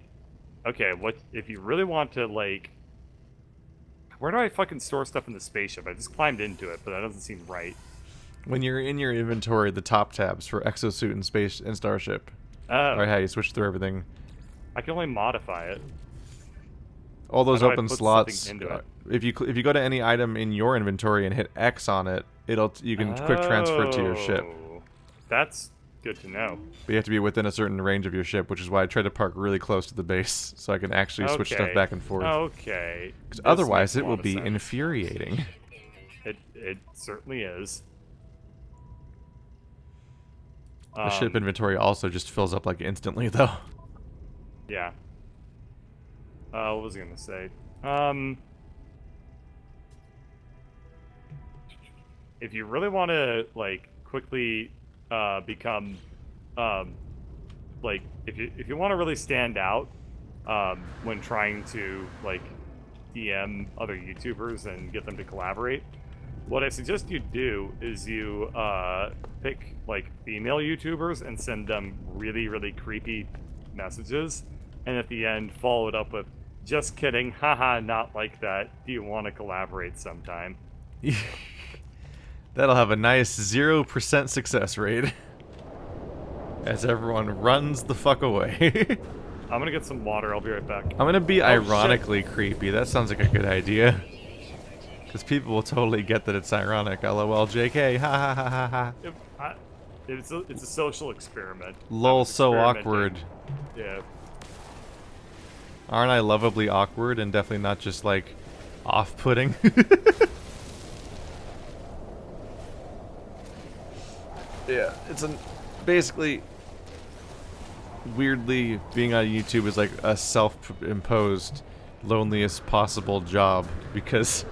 Okay, what... If you really want to, like... Where do I fucking store stuff in the spaceship? I just climbed into it, but that doesn't seem right. When you're in your inventory, the top tabs for exosuit and space and starship. Oh, Right, how you switch through everything. I can only modify it. All those How do I open put slots. something into it? If you go to any item in your inventory and hit X on it, you can quick transfer it to your ship. Oh, that's good to know. But you have to be within a certain range of your ship, which is why I try to park really close to the base so I can actually switch stuff Okay. back and forth. Okay. Because This otherwise, makes a it will lot of be sense. infuriating. It certainly is. The ship inventory also just fills up like instantly, though. Yeah. What was I gonna say? If you really want to like quickly become like if you want to really stand out when trying to like DM other YouTubers and get them to collaborate, what I suggest you do is you pick like female YouTubers and send them really creepy messages, and at the end follow it up with "Just kidding, haha, not like that. Do you want to collaborate sometime?" That'll have a nice 0% success rate. As everyone runs the fuck away. I'm gonna get some water. I'll be right back. I'm gonna be Oh, ironically creepy. That sounds like a good idea. Because people will totally get that it's ironic. LOL, JK, ha ha ha ha ha. It's a social experiment. Lol, I'm so experimenting. awkward. Yeah. Aren't I lovably awkward and definitely not just like off-putting? Yeah, it's basically weirdly being on YouTube is like a self-imposed loneliest possible job, because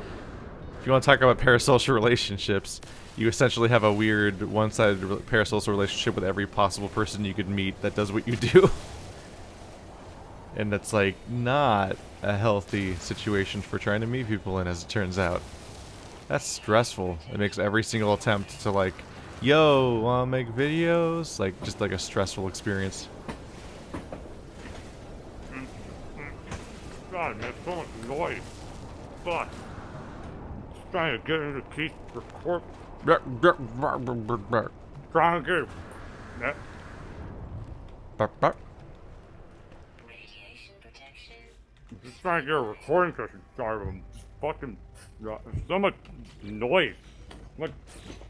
if you want to talk about parasocial relationships, you essentially have a weird one-sided parasocial relationship with every possible person you could meet that does what you do. And that's like not a healthy situation for trying to meet people in, as it turns out. That's stressful. It makes every single attempt to like, yo, wanna make videos? Like, just like a stressful experience. God, man, so much noise. Fuck. Just trying to get into peace record. Trying to get. Radiation protection. Just trying to get a recording session started. Fucking. There's so much noise. So much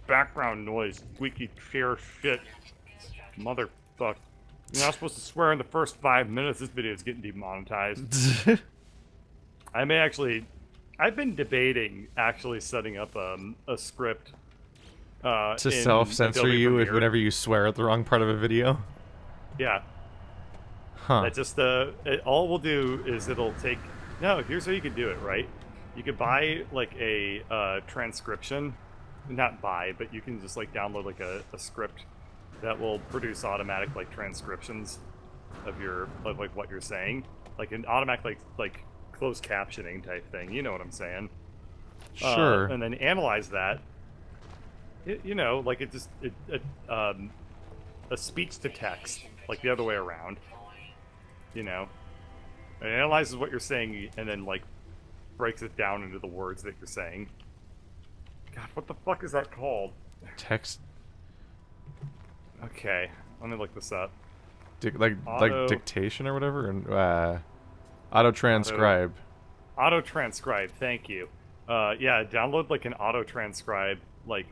background noise. Squeaky chair shit. Motherfuck. You're not supposed to swear in the first 5 minutes. This video is getting demonetized. I may actually. I've been debating actually setting up a script To in self-censor Adobe you if Premiere. whenever you swear at the wrong part of a video? Yeah. Huh. That just all we'll do is it'll take. No, here's how you can do it. Right, you could buy like a transcription, not buy, but you can just like download like a script that will produce automatic like transcriptions of your of like what you're saying, like an automatic like closed captioning type thing. You know what I'm saying? Sure. And then analyze that. You know, like a speech to text, like the other way around. You know, it analyzes what you're saying and then like breaks it down into the words that you're saying. God, what the fuck is that called? Text, Okay, let me look this up. like Auto- dictation or whatever, and auto transcribe. Auto transcribe. Thank you. Yeah, download like an auto transcribe like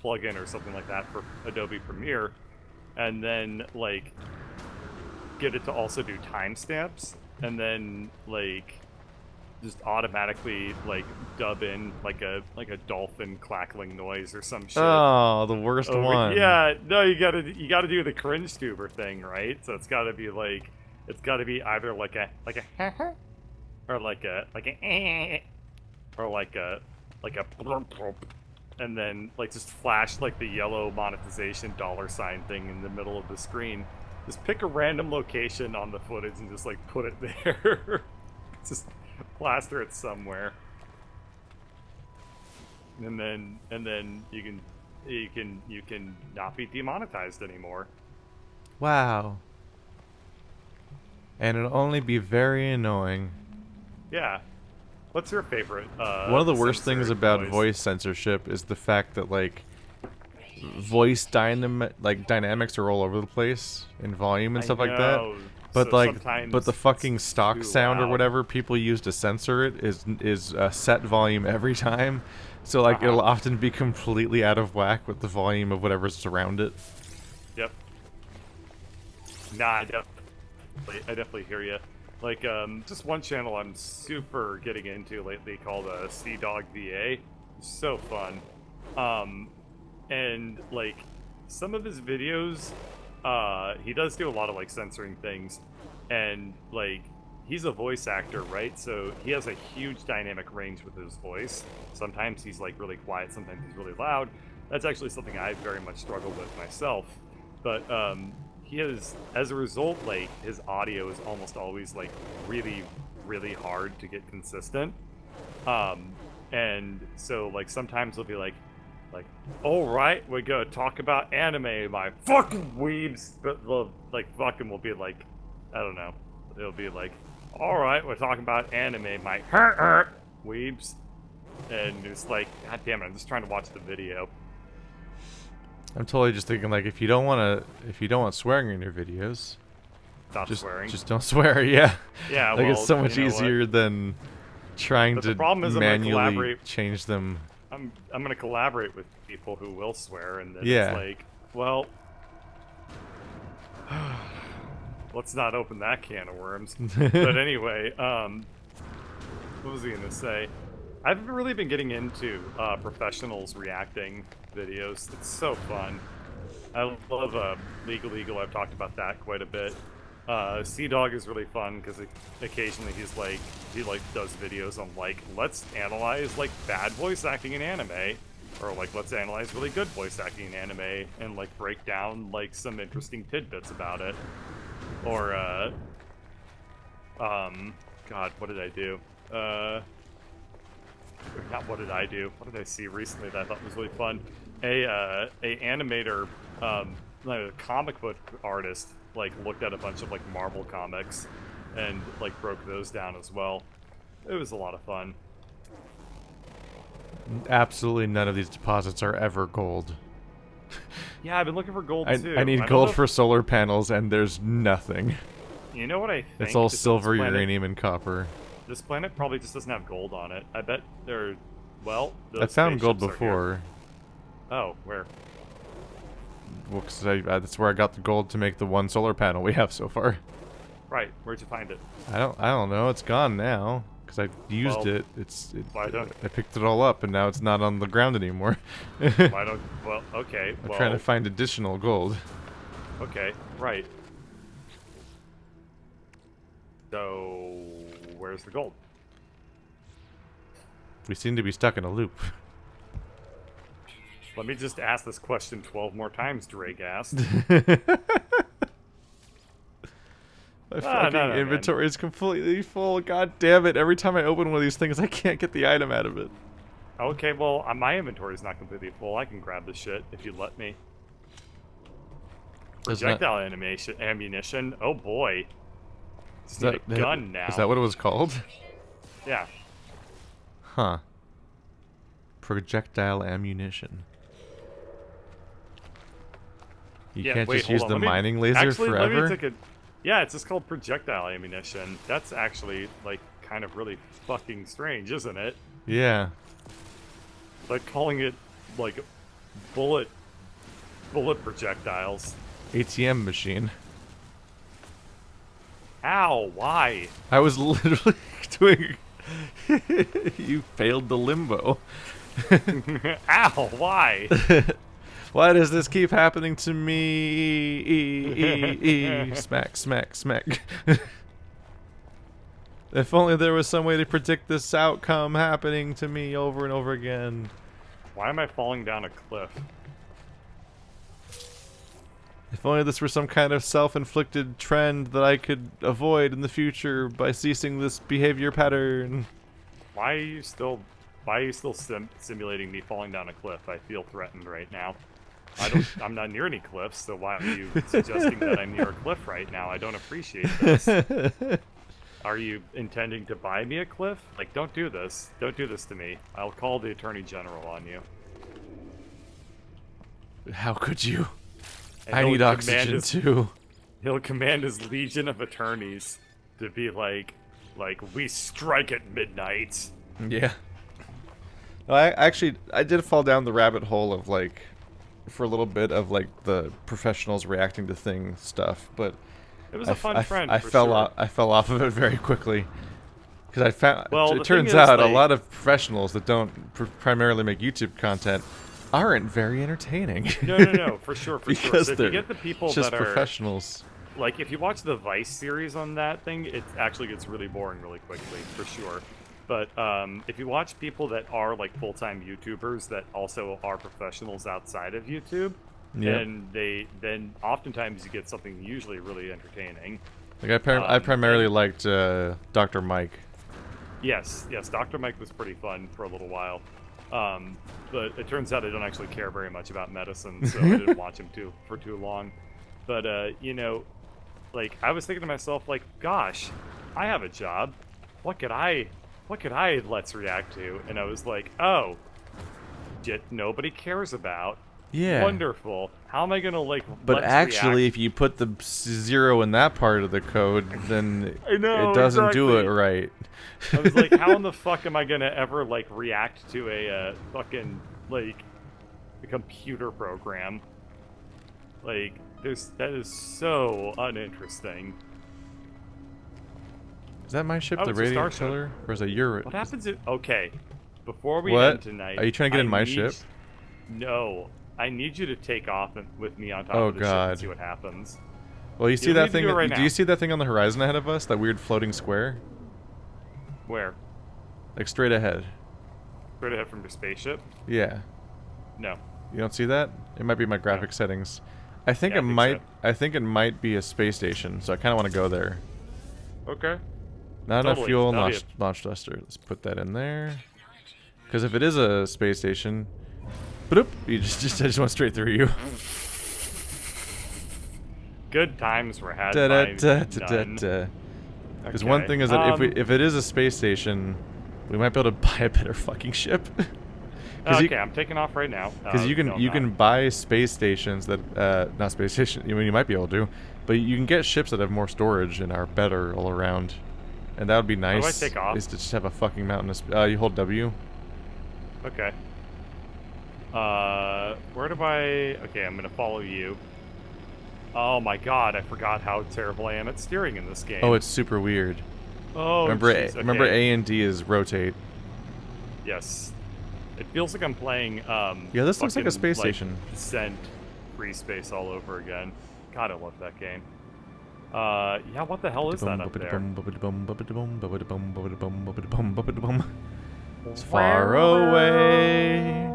plugin or something like that for Adobe Premiere, and then like get it to also do timestamps, and then like just automatically like dub in like a dolphin clackling noise or some shit. Oh, the worst Oh, one. yeah, no, you gotta do the cringe tuber thing, right? So it's gotta be either like a or like a or like a and then like just flash like the yellow monetization $ thing in the middle of the screen. Just pick a random location on the footage and just like put it there. Just plaster it somewhere. And then you can not be demonetized anymore. Wow. And it'll only be very annoying. Yeah. What's your favorite? One of the worst things censored about voice censorship is the fact that like dynamics are all over the place in volume and I stuff like know. that. But So like, sometimes but the fucking it's stock too sound or loud. whatever people use to censor it is set volume every time. So like Uh-huh. it'll often be completely out of whack with the volume of whatever's around it. Yep. Nah, I definitely hear you. Like, just one channel I'm super getting into lately called Sea Dog VA. So fun. And like some of his videos, he does do a lot of like censoring things, and like he's a voice actor, right? So he has a huge dynamic range with his voice. Sometimes he's like really quiet, sometimes he's really loud. That's actually something I very much struggle with myself. But he has, as a result, like his audio is almost always like really, really hard to get consistent. And so like sometimes he'll be like, all right, we're gonna talk about anime, my fucking weebs. But the like fucking will be like, I don't know, it'll be like, all right, we're talking about anime, my weebs. And it's like, god damn it, I'm just trying to watch the video. I'm totally just thinking like if you don't want swearing in your videos, Stop swearing. just don't swear. Yeah. Yeah, Like well, it's so much you know what? easier than trying But the to problem is I'm gonna manually collaborate- change them. I'm gonna collaborate with people who will swear, and then Yeah. it's like, well, let's not open that can of worms. But anyway, what was I gonna say? I've really been getting into professionals reacting videos. It's so fun. I love Legal Eagle. I've talked about that quite a bit. Sea Dog is really fun because occasionally he does videos on like, let's analyze like bad voice acting in anime, or like let's analyze really good voice acting in anime and like break down like some interesting tidbits about it. Or God, what did I do? Not what did I do? What did I see recently that I thought was really fun? A animator, like a comic book artist, like looked at a bunch of like Marvel comics and like broke those down as well. It was a lot of fun. Absolutely none of these deposits are ever gold. Yeah, I've been looking for gold I too. need don't gold know for solar panels, and there's nothing. You know what I think? It's all is that silver, this planet- uranium, and copper. This planet probably just doesn't have gold on it. I bet there. Well, I those found gold spaceships are here. before. Oh, where? Well, 'cause that's where I got the gold to make the one solar panel we have so far. Right. Where'd you find it? I don't know. It's gone now because I used Well, it. why don't- I picked it all up, and now it's not on the ground anymore. Why don't? Well, okay. I'm Well, trying to find additional gold. okay. Right. So, where's the gold? We seem to be stuck in a loop. Let me just ask this question 12 more times, Drake asked. My Ah, fucking no, man. inventory is completely full. God damn it! Every time I open one of these things, I can't get the item out of it. Okay, well, my inventory is not completely full. I can grab this shit if you let me. Is that- Projectile ammunition. Oh boy. Just is need that- a gun now. Is that what it was called? Yeah. Huh. Projectile ammunition. You Yeah, can't wait, just hold use on, the let me- mining laser actually, let me forever? take a. Yeah, it's just called projectile ammunition. That's actually like kind of really fucking strange, isn't it? Yeah. Like calling it like bullet projectiles. ATM machine. Ow, why? I was literally doing... You failed the limbo. Ow, why? Why does this keep happening to me? Smack, smack, smack. If only there was some way to predict this outcome happening to me over and over again. Why am I falling down a cliff? If only this were some kind of self-inflicted trend that I could avoid in the future by ceasing this behavior pattern. Why are you still simulating me falling down a cliff? I feel threatened right now. I'm not near any cliffs, so why are you suggesting that I'm near a cliff right now? I don't appreciate this. Are you intending to buy me a cliff? Like, don't do this. Don't do this to me. I'll call the Attorney General on you. How could you? And I he'll need command oxygen his- too. He'll command his legion of attorneys to be like, we strike at midnight. Yeah. No, I did fall down the rabbit hole of like, for a little bit of like the professionals reacting to things stuff, but It was a fun trend. I for fell sure. off. I fell off of it very quickly because I found. Well, the it turns thing is, out a like- lot of professionals that don't primarily make YouTube content aren't very entertaining. No, for sure, for sure. Because So if they're you get the people just that are professionals. like, if you watch the Vice series on that thing, it actually gets really boring really quickly, for sure. But if you watch people that are like full-time YouTubers that also are professionals outside of YouTube, Yep. then oftentimes you get something usually really entertaining. Like I primarily liked Dr. Mike. Yes, Dr. Mike was pretty fun for a little while. But it turns out I don't actually care very much about medicine, so I didn't watch him for too long. But you know, like, I was thinking to myself, like, gosh, I have a job. What could I let's react to? And I was like, oh, shit, nobody cares about. Yeah. Wonderful. How am I gonna like? But let's actually, react? if you put the 0 in that part of the code, then I know, it doesn't do it exactly. right. I was like, how in the fuck am I gonna ever like react to a fucking like a computer program? Like, that is so uninteresting. Is that my ship, Oh, the it's a radiant starship. killer, or is it your? What happens if? Okay, before we What? end tonight, Are you trying to get in my need- ship? No, I need you to take off with me on top Oh, of the ship God. and see what happens. Well, you see don't that need to thing? do it right Do now. you see that thing on the horizon ahead of us? That weird floating square, Where? like straight ahead. Straight ahead from your spaceship? Yeah. No. You don't see that? It might be my graphic settings. I think Yeah, it I think might. so. I think it might be a space station. So I kind of want to go there. Okay. Not enough Totally, fuel. that'll be Launch thruster. Let's put that in there. Because if it is a space station, bloop, you just I just went straight through you. Good times were had Da by da da da da none. da. Because one Okay, thing is that um, if it is a space station, we might be able to buy a better fucking ship. Okay, I'm taking off right now. Because you can no, I'm you not. can buy space stations that not space station. I mean, you might be able to, but you can get ships that have more storage and are better all around, and that would be do nice. I take off? Is to just have a fucking mountain. You hold W. Okay. Where do I? Okay, I'm gonna follow you. Oh my god, I forgot how terrible I am at steering in this game. Oh, it's super weird. Oh, remember jeez, okay. remember A and D is rotate. Yes. It feels like I'm playing. Yeah, this looks like a fucking, space station. Descent, Free Space all over again. God, I love that game. Yeah, what the hell is that up there? It's far away.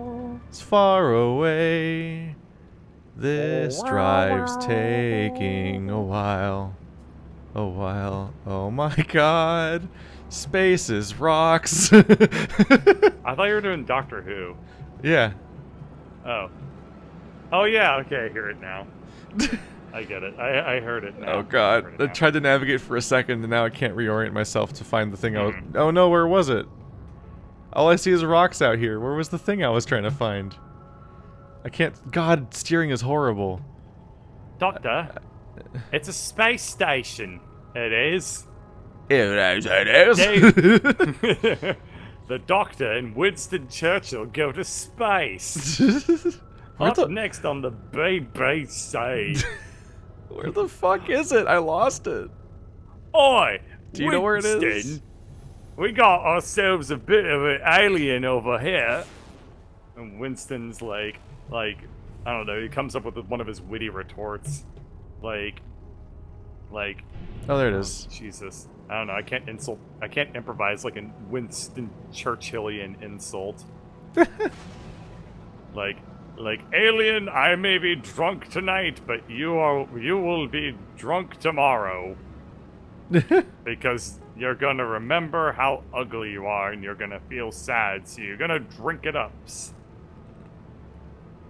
It's far away. This drive's taking a while. A while. Oh my god. Space is rocks. I thought you were doing Doctor Who. Yeah. Oh. Oh yeah, okay, I hear it now. I get it. I heard it now. Oh god. heard it I now. tried to navigate for a second and now I can't reorient myself to find the thing I was. Mhm. Oh no, where was it? All I see is rocks out here. Where was the thing I was trying to find? I can't. God, steering is horrible. Doctor, it's a space station. It is. It is. The Doctor and Winston Churchill go to space. Where Up the, next on the BBC. where the fuck is it? I lost it. Oi! Do you know where it is? Winston, we got ourselves a bit of an alien over here. And Winston's like, I don't know, he comes up with one of his witty retorts. Like, Oh, there it is. Jesus. I don't know, I can't improvise like a Winston Churchillian insult. Like alien, I may be drunk tonight, but you will be drunk tomorrow. Because you're gonna remember how ugly you are and you're gonna feel sad, so you're gonna drink it up.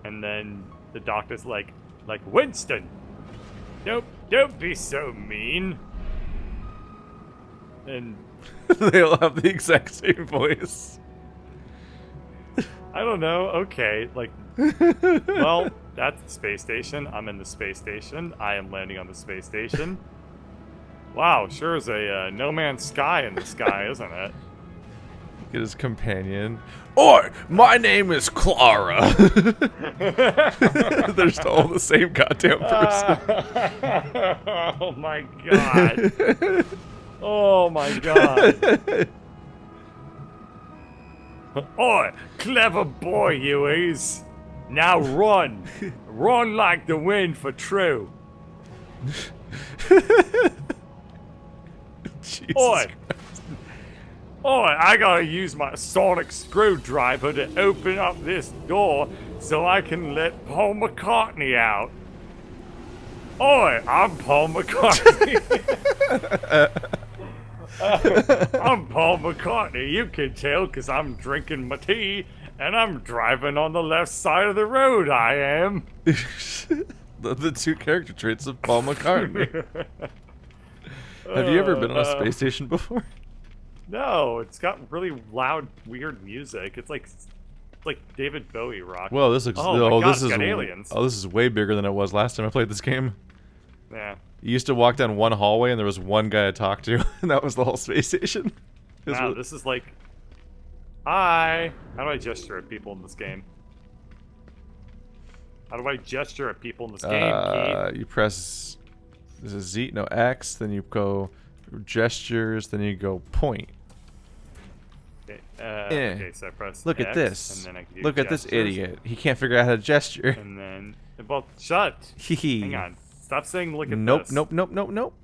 And then the doctor's like Winston, don't be so mean. And They all have the exact same voice. I don't know, okay, like, well, that's the space station. I'm in the space station. I am landing on the space station. Wow, sure is a No Man's Sky in the sky, isn't it? Get his companion. Oi, my name is Clara. They're just all the same goddamn person. Oh my god. Oh my god. Oi, clever boy you is. Now run. Run like the wind for true. Jesus Oi. Christ. Oi, I gotta use my sonic screwdriver to open up this door so I can let Paul McCartney out. Oi, I'm Paul McCartney. I'm Paul McCartney. You can tell because I'm drinking my tea and I'm driving on the left side of the road, I am. The two character traits of Paul McCartney. Have you ever been on a space station before? No, it's got really loud, weird music. It's like David Bowie rock. Well, this looks. Oh my God, this it's is got aliens. Oh, this is way bigger than it was last time I played this game. Yeah. You used to walk down one hallway and there was one guy to talk to, and that was the whole space station. Wow, this is like... Hi! How do I gesture at people in this game? How do I gesture at people in this game, Keith? You press... This is Z, no, X, then you go gestures, then you go point. Okay, okay, so I press Look X, at this. and then I can do Look at this gestures, idiot. He can't figure out how to gesture. And then... Well, shut! Hang on. Stop saying look at Nope, this. nope, nope, nope, nope.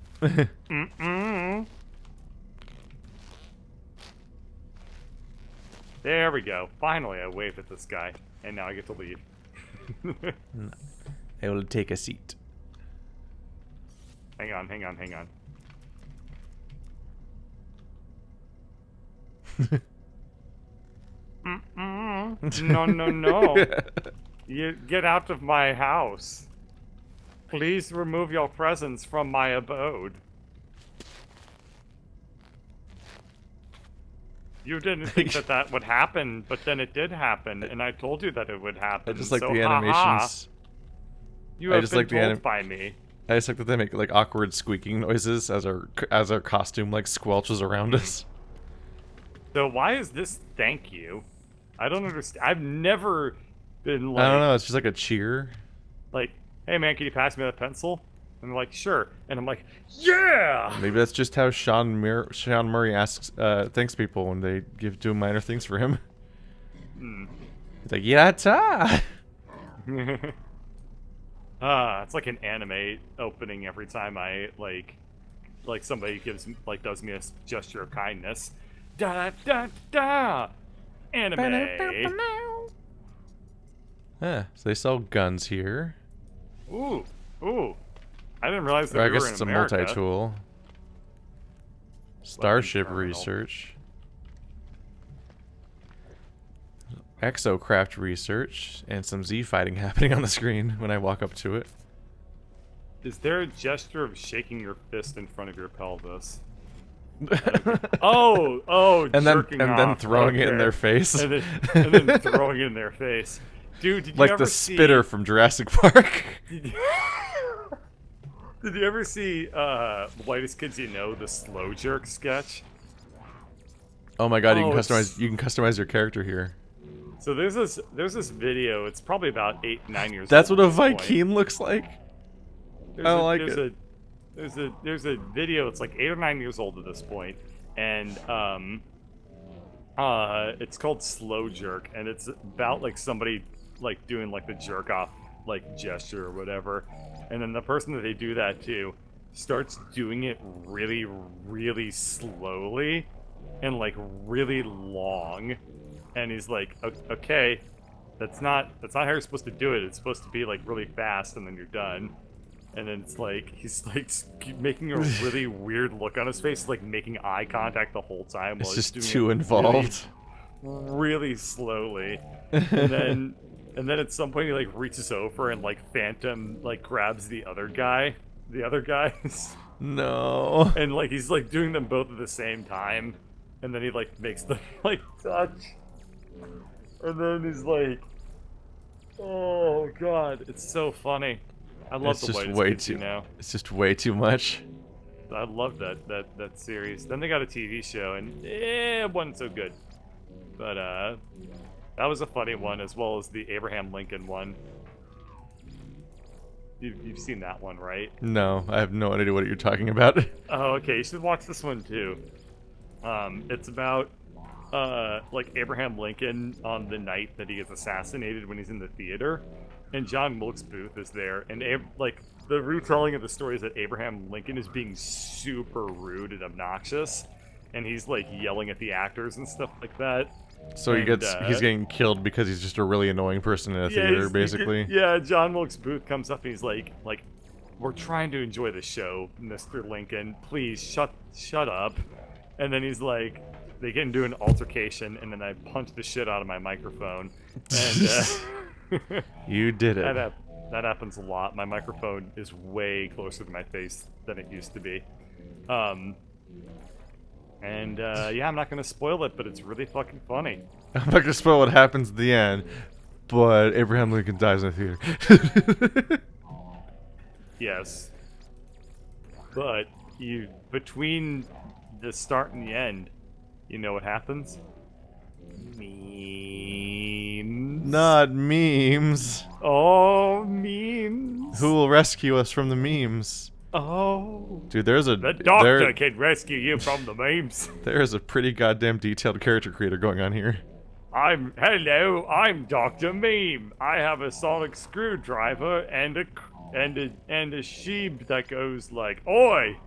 There we go. Finally, I waved at this guy. And now I get to leave. I will take a seat. Hang on, hang on, hang on. No, no, no. You get out of my house. Please remove your presence from my abode. You didn't think that that would happen, but then it did happen, and I told you that it would happen. I just like so, the ha-ha, animations. you I have just been like the told by me. I just like that they make like awkward squeaking noises as our costume like squelches around us. So why is this thank you? I don't understand. I've never been like... I don't know, it's just like a cheer. Like, hey man, can you pass me that pencil? And they're like, sure. And I'm like, yeah! Maybe that's just how Sean Murray asks thanks people when they do minor things for him. He's like, yatta! It's like an anime opening every time I like somebody does me a gesture of kindness. Da da da! Anime! Yeah, so they sell guns here. Ooh, ooh. I didn't realize that Or I we guess were in it's America. a multi-tool. Starship terminal. research. Exocraft research. And some Z fighting happening on the screen when I walk up to it. Is there a gesture of shaking your fist in front of your pelvis? Oh, and jerking then off. throwing it in Okay. their face. and then throwing it in their face. Dude, did you Like ever the spitter from Jurassic Park. Did you ever see Whitest Kids You Know, the slow jerk sketch? Oh my god, Oh, you can customize your character here. So there's this video. It's probably about 8-9 years That's old. what a at this point. Vy'keen looks like. I don't like it. There's a video. It's like 8 or 9 years old at this point, and it's called Slow Jerk, and it's about like somebody like doing like the jerk off like gesture or whatever, and then the person that they do that to starts doing it really, really slowly and like really long, and he's like, okay, that's not how you're supposed to do it. It's supposed to be like really fast and then you're done. And then it's like he's like making a really weird look on his face, like making eye contact the whole time. It's While just he's doing too it involved. really slowly. And then at some point he like reaches over and like Phantom like grabs the other guys, No. and like he's like doing them both at the same time, and then he like makes them like touch, and then he's like, oh god, it's so funny. I love It's the just way way it's too. now. It's just way too much. I love that series. Then they got a TV show, and it wasn't so good. But that was a funny one, as well as the Abraham Lincoln one. You've seen that one, right? No, I have no idea what you're talking about. Oh, okay. You should watch this one too. It's about like Abraham Lincoln on the night that he gets assassinated when he's in the theater, and John Wilkes Booth is there, and like the retelling of the story is that Abraham Lincoln is being super rude and obnoxious, and he's like yelling at the actors and stuff like that. So And, he's getting killed because he's just a really annoying person in a theater, he's- basically. Yeah, John Wilkes Booth comes up and he's like, we're trying to enjoy the show, Mr. Lincoln. Please shut up. And then he's like, they get into an altercation, and then I punch the shit out of my microphone. And You did it. that happens a lot. My microphone is way closer to my face than it used to be. Yeah, I'm not gonna spoil it, but it's really fucking funny. I'm not gonna spoil what happens at the end, but Abraham Lincoln dies in a theater. Yes. But between the start and the end, you know what happens? Memes. Not memes. Oh, memes. Who will rescue us from the memes? Oh. Dude, there's a The doctor there, can rescue you from the memes. there's a pretty goddamn detailed character creator going on here. Hello, I'm Dr. Meme. I have a sonic screwdriver and a sheep that goes like, "Oi!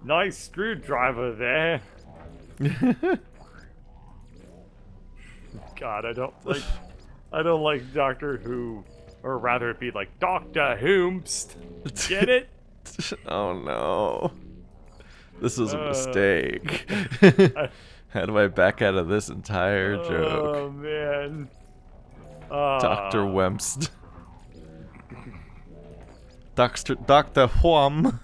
Nice screwdriver there." God, I don't like Doctor Who, or rather it be like Doctor Whomst. Get it? Oh no. This is a mistake. How do I back out of this entire Oh joke? man. Dr. Wemst. Dr. Wham.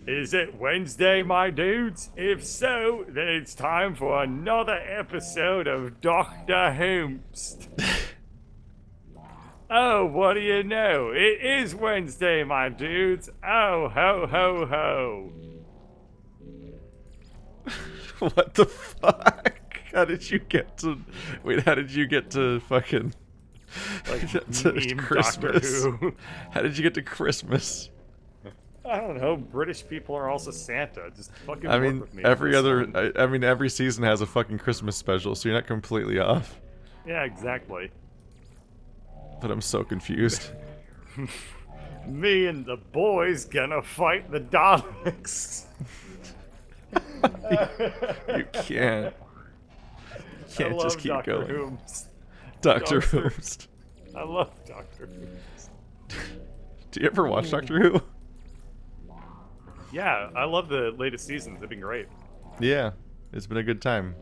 Is it Wednesday, my dudes? If so, then it's time for another episode of Dr. Whomst. Oh, what do you know? It is Wednesday, my dudes. Oh, ho, ho, ho. What the fuck? How did you get to... Wait, how did you get to fucking... Like to meme Christmas? Doctor Who. How did you get to Christmas? I don't know. British people are also Santa. Just fucking I work mean, with me. every It's other... fine. I mean, every season has a fucking Christmas special, so you're not completely off. Yeah, exactly. But I'm so confused. Me and the boys gonna fight the Daleks. You can't. You can't just keep Doctor going. Whomst. Doctor Doctor- Who's. I love Doctor Who. Do you ever watch Doctor Who? Yeah, I love the latest seasons. They've been great. Yeah, it's been a good time.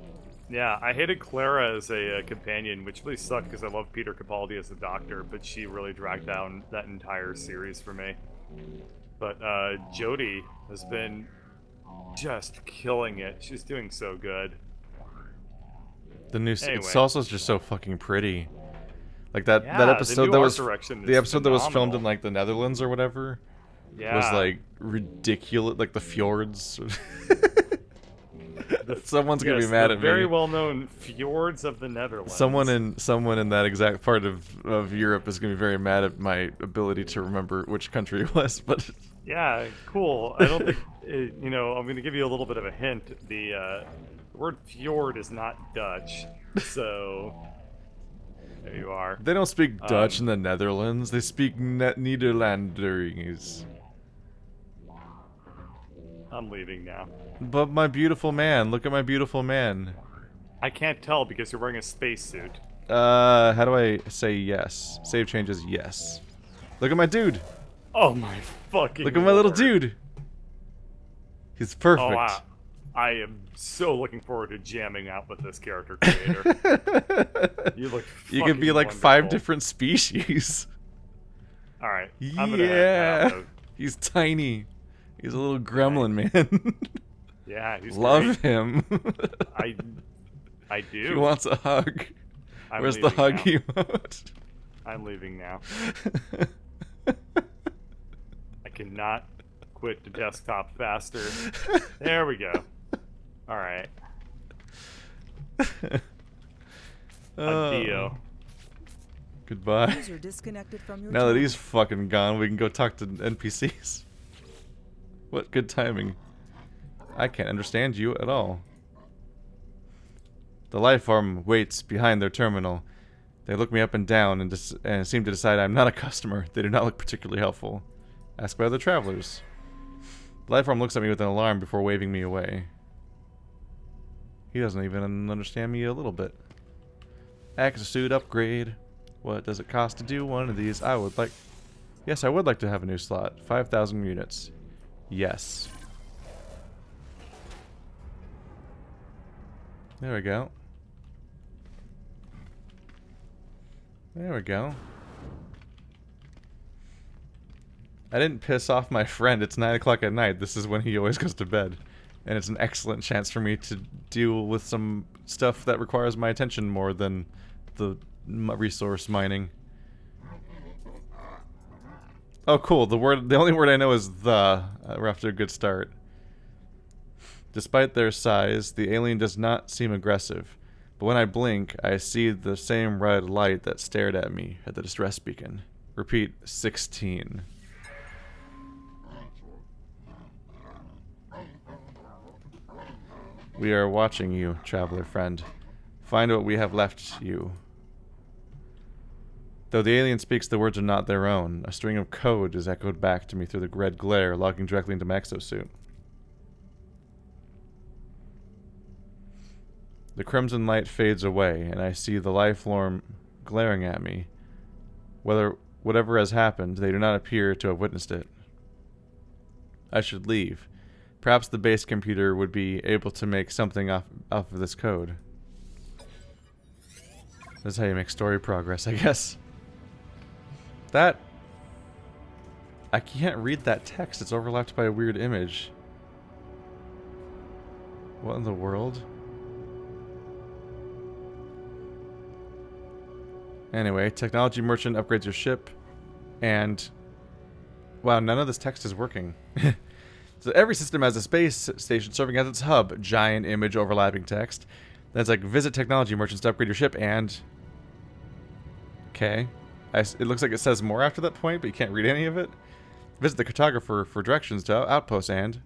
Yeah, I hated Clara as a companion, which really sucked because I love Peter Capaldi as the Doctor, but she really dragged down that entire series for me. But Jodie has been just killing it. She's doing so good. The new Anyway. it's also just so fucking pretty. Like that Yeah, that the episode new that art was direction the is episode that was filmed phenomenal. in like the Netherlands or whatever Yeah, was like ridiculous, like the fjords. Someone's gonna yes, be mad the at very me. well-known fjords of the Netherlands. Someone in that exact part of Europe is gonna be very mad at my ability to remember which country it was. But Yeah, cool. I don't think you know. I'm going to give you a little bit of a hint. The word fjord is not Dutch, so there you are. they don't speak Dutch in the Netherlands. They speak Nederlanders. I'm leaving now. But my beautiful man, look at my beautiful man. I can't tell because you're wearing a spacesuit. How do I say yes? Save changes yes. Look at my dude. Oh my fucking Look at my little Lord. dude. He's perfect. Oh, wow. I am so looking forward to jamming out with this character creator. You look You could be fucking like 5 wonderful. different species. Alright, I'm gonna head Yeah. out though. He's tiny. He's a little gremlin, man. Yeah, he's Love great. him. I do. He wants a hug. I'm Where's the leaving hug now. emote? I'm leaving now. I cannot quit the desktop faster. There we go. Alright. Adio. Goodbye. User disconnected from your Now that channel. he's fucking gone, we can go talk to NPCs. What good timing. I can't understand you at all. The life form waits behind their terminal. They look me up and down and seem to decide I'm not a customer. They do not look particularly helpful. Ask by other travelers. The life form looks at me with an alarm before waving me away. He doesn't even understand me a little bit. Exosuit upgrade. What does it cost to do one of these? Yes, I would like to have a new slot. 5,000 units. Yes. There we go. There we go. I didn't piss off my friend. It's 9 o'clock at night. This is when he always goes to bed. And it's an excellent chance for me to deal with some stuff that requires my attention more than the resource mining. Oh, cool. The only word I know is the. We're off to a good start. Despite their size, the alien does not seem aggressive. But when I blink, I see the same red light that stared at me at the distress beacon. Repeat, 16. We are watching you, traveler friend. Find what we have left you. Though the alien speaks, the words are not their own. A string of code is echoed back to me through the red glare, logging directly into my exosuit. The crimson light fades away, and I see the life form glaring at me. Whatever has happened, they do not appear to have witnessed it. I should leave. Perhaps the base computer would be able to make something off of this code. That's how you make story progress, I guess. I can't read that text. It's overlapped by a weird image. What in the world? Anyway, technology merchant upgrades your ship, and wow, none of this text is working. So every system has a space station serving as its hub. Giant image overlapping text. That's like visit technology merchants to upgrade your ship, and okay, it looks like it says more after that point, but you can't read any of it. Visit the cartographer for directions to outposts, and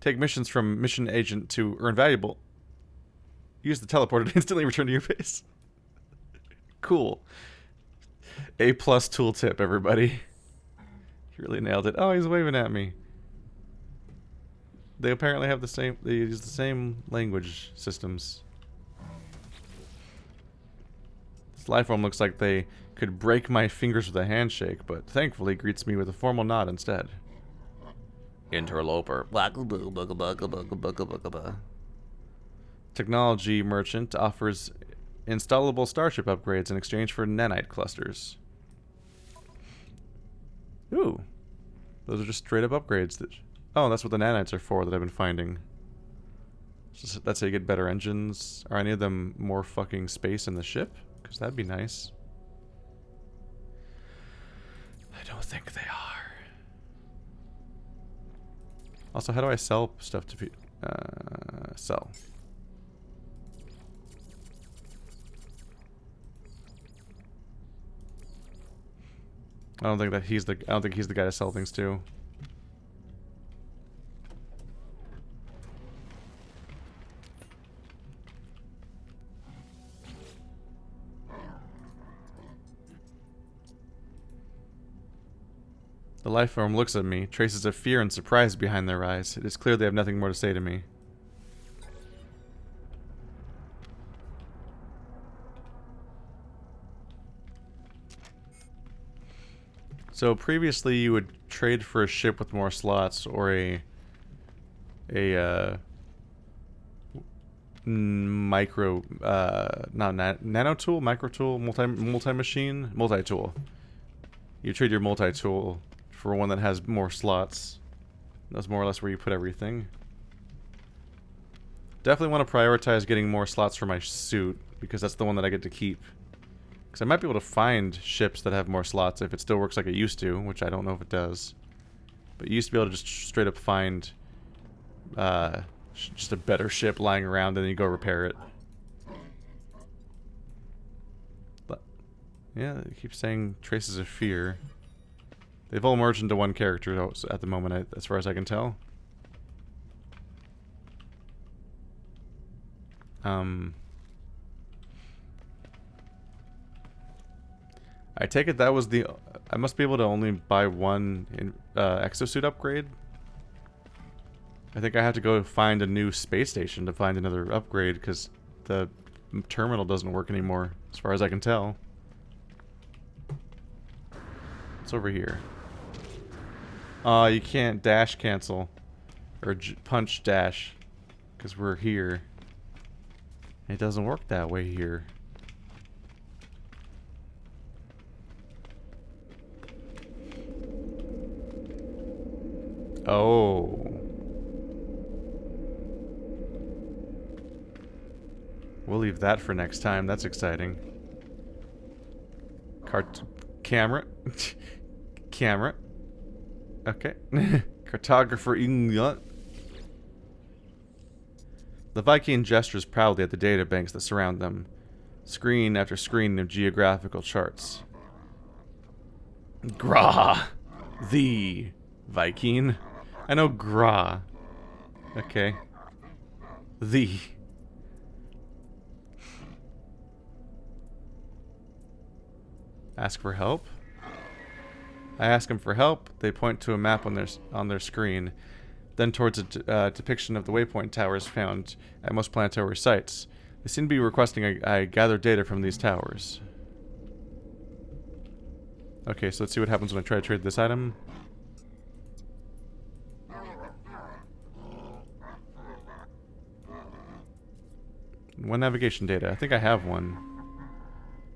take missions from mission agent to earn valuable. Use the teleporter to instantly return to your base. Cool. A+ tooltip, everybody. You really nailed it. Oh, he's waving at me. They apparently have the same. They use the same language systems. This life form looks like they could break my fingers with a handshake, but thankfully greets me with a formal nod instead. Interloper. Technology merchant offers installable starship upgrades in exchange for nanite clusters. Ooh. Those are just straight up upgrades. Oh, that's what the nanites are for that I've been finding. That's how you get better engines. Are any of them more fucking space in the ship? Because that'd be nice. I don't think they are. Also, how do I sell stuff to people? Sell. I don't think he's the guy to sell things to. The life form looks at me, traces of fear and surprise behind their eyes. It is clear they have nothing more to say to me. So previously you would trade for a ship with more slots or a micro nano tool, micro tool, multi tool. You trade your multi tool for one that has more slots. That's more or less where you put everything. Definitely want to prioritize getting more slots for my suit because that's the one that I get to keep. Because I might be able to find ships that have more slots if it still works like it used to, which I don't know if it does. But you used to be able to just straight up find just a better ship lying around and then you go repair it. But, yeah, it keeps saying traces of fear. They've all merged into one character at the moment, as far as I can tell. I take it that was the... I must be able to only buy one exosuit upgrade. I think I have to go find a new space station to find another upgrade because the terminal doesn't work anymore, as far as I can tell. It's over here. You can't dash cancel. Or punch dash. Because we're here. It doesn't work that way here. Oh. We'll leave that for next time. That's exciting. Camera. Camera. Okay. Cartographer Ingot. The Viking gestures proudly at the data banks that surround them. Screen after screen of geographical charts. Gra. The Viking. I know Gra. Okay. The. Ask for help? I ask them for help. They point to a map on their screen, then towards a depiction of the waypoint towers found at most planetary sites. They seem to be requesting I gather data from these towers. Okay, so let's see what happens when I try to trade this item. One navigation data. I think I have one.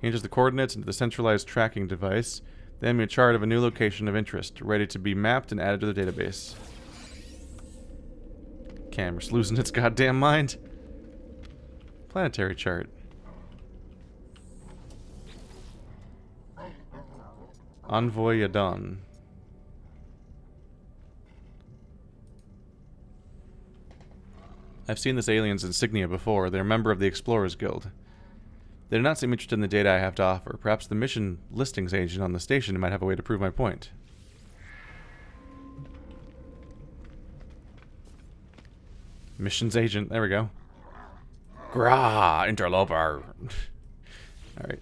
He enters the coordinates into the centralized tracking device. Then a chart of a new location of interest, ready to be mapped and added to the database. Camera's losing its goddamn mind. Planetary chart. Envoy Yadon. I've seen this alien's insignia before. They're a member of the Explorers Guild. They do not seem interested in the data I have to offer. Perhaps the mission listings agent on the station might have a way to prove my point. Missions agent. There we go. Gra! Interloper! Alright.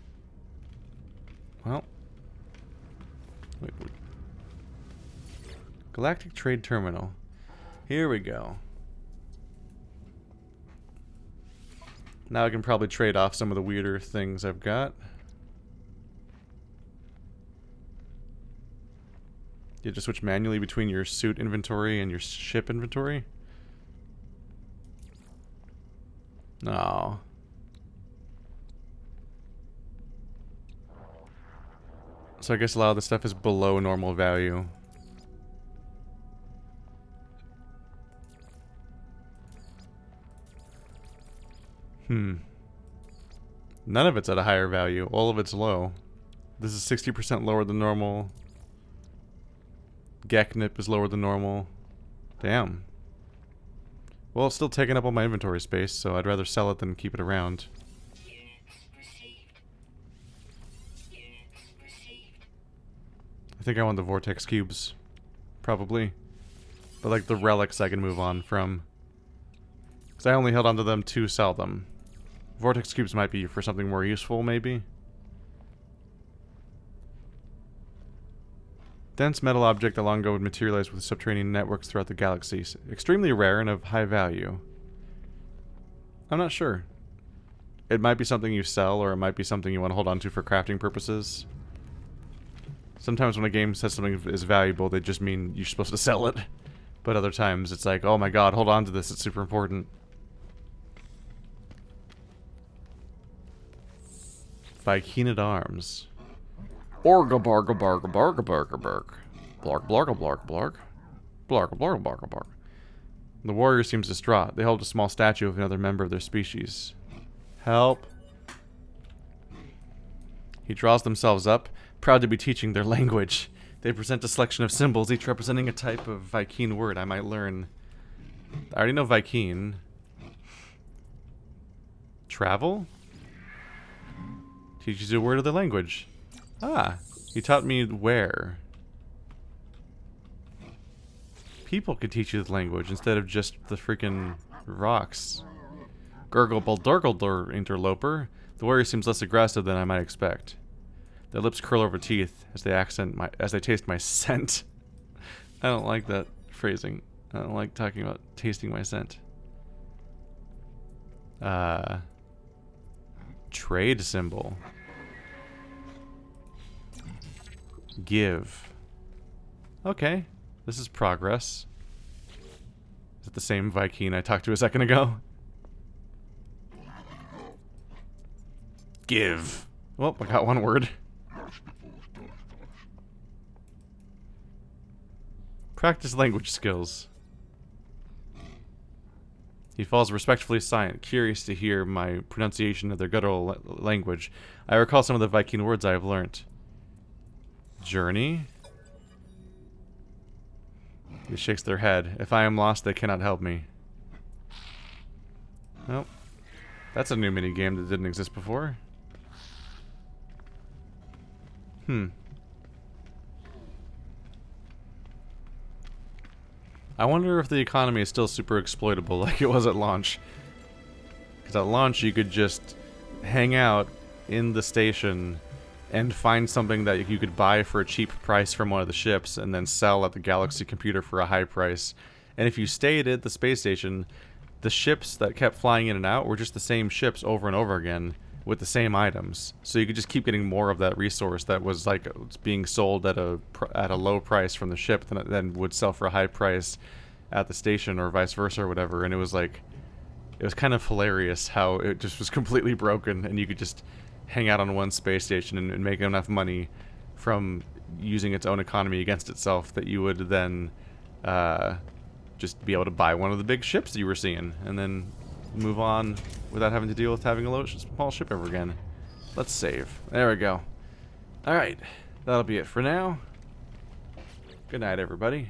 Well. Wait. Galactic Trade Terminal. Here we go. Now I can probably trade off some of the weirder things I've got. You just switch manually between your suit inventory and your ship inventory? No. So I guess a lot of the stuff is below normal value. None of it's at a higher value. All of it's low. This is 60% lower than normal. Geknip is lower than normal. Damn. Well, it's still taking up all my inventory space, so I'd rather sell it than keep it around. I think I want the vortex cubes. Probably. But like the relics I can move on from. Because I only held onto them to sell them. Vortex cubes might be for something more useful, maybe. Dense metal object that long ago would materialize with subterranean networks throughout the galaxies. Extremely rare and of high value. I'm not sure. It might be something you sell, or it might be something you want to hold on to for crafting purposes. Sometimes when a game says something is valuable, they just mean you're supposed to sell it. But other times, it's like, oh my god, hold on to this, it's super important. Vy'keen at Arms. Orga barga barga barga barga barg. Blarg blarga blarg blarg. Blarga blarga barga barg. The warrior seems distraught. They hold a small statue of another member of their species. Help. He draws themselves up, proud to be teaching their language. They present a selection of symbols, each representing a type of Vy'keen word I might learn. I already know Vy'keen. Travel? Teaches you a word of the language. Ah, he taught me where. People could teach you the language instead of just the freaking rocks. Gurgle Baldurgledor interloper. The warrior seems less aggressive than I might expect. Their lips curl over teeth as they taste my scent. I don't like that phrasing. I don't like talking about tasting my scent. Trade symbol. Give. Okay. This is progress. Is it the same Vy'keen I talked to a second ago? Give. Well, I got one word. Practice language skills. He falls respectfully silent, curious to hear my pronunciation of their guttural language. I recall some of the Vy'keen words I have learnt. Journey? He shakes their head. If I am lost, they cannot help me. Nope. That's a new minigame that didn't exist before. I wonder if the economy is still super exploitable like it was at launch. Because at launch you could just hang out in the station and find something that you could buy for a cheap price from one of the ships and then sell at the Galaxy computer for a high price. And if you stayed at the space station, the ships that kept flying in and out were just the same ships over and over again with the same items. So you could just keep getting more of that resource that was like being sold at a low price from the ship then would sell for a high price at the station or vice versa or whatever. And it was kind of hilarious how it just was completely broken and you could just hang out on one space station and make enough money from using its own economy against itself that you would then just be able to buy one of the big ships that you were seeing and then move on without having to deal with having a small ship ever again. Let's save. There we go. Alright, that'll be it for now. Good night, everybody.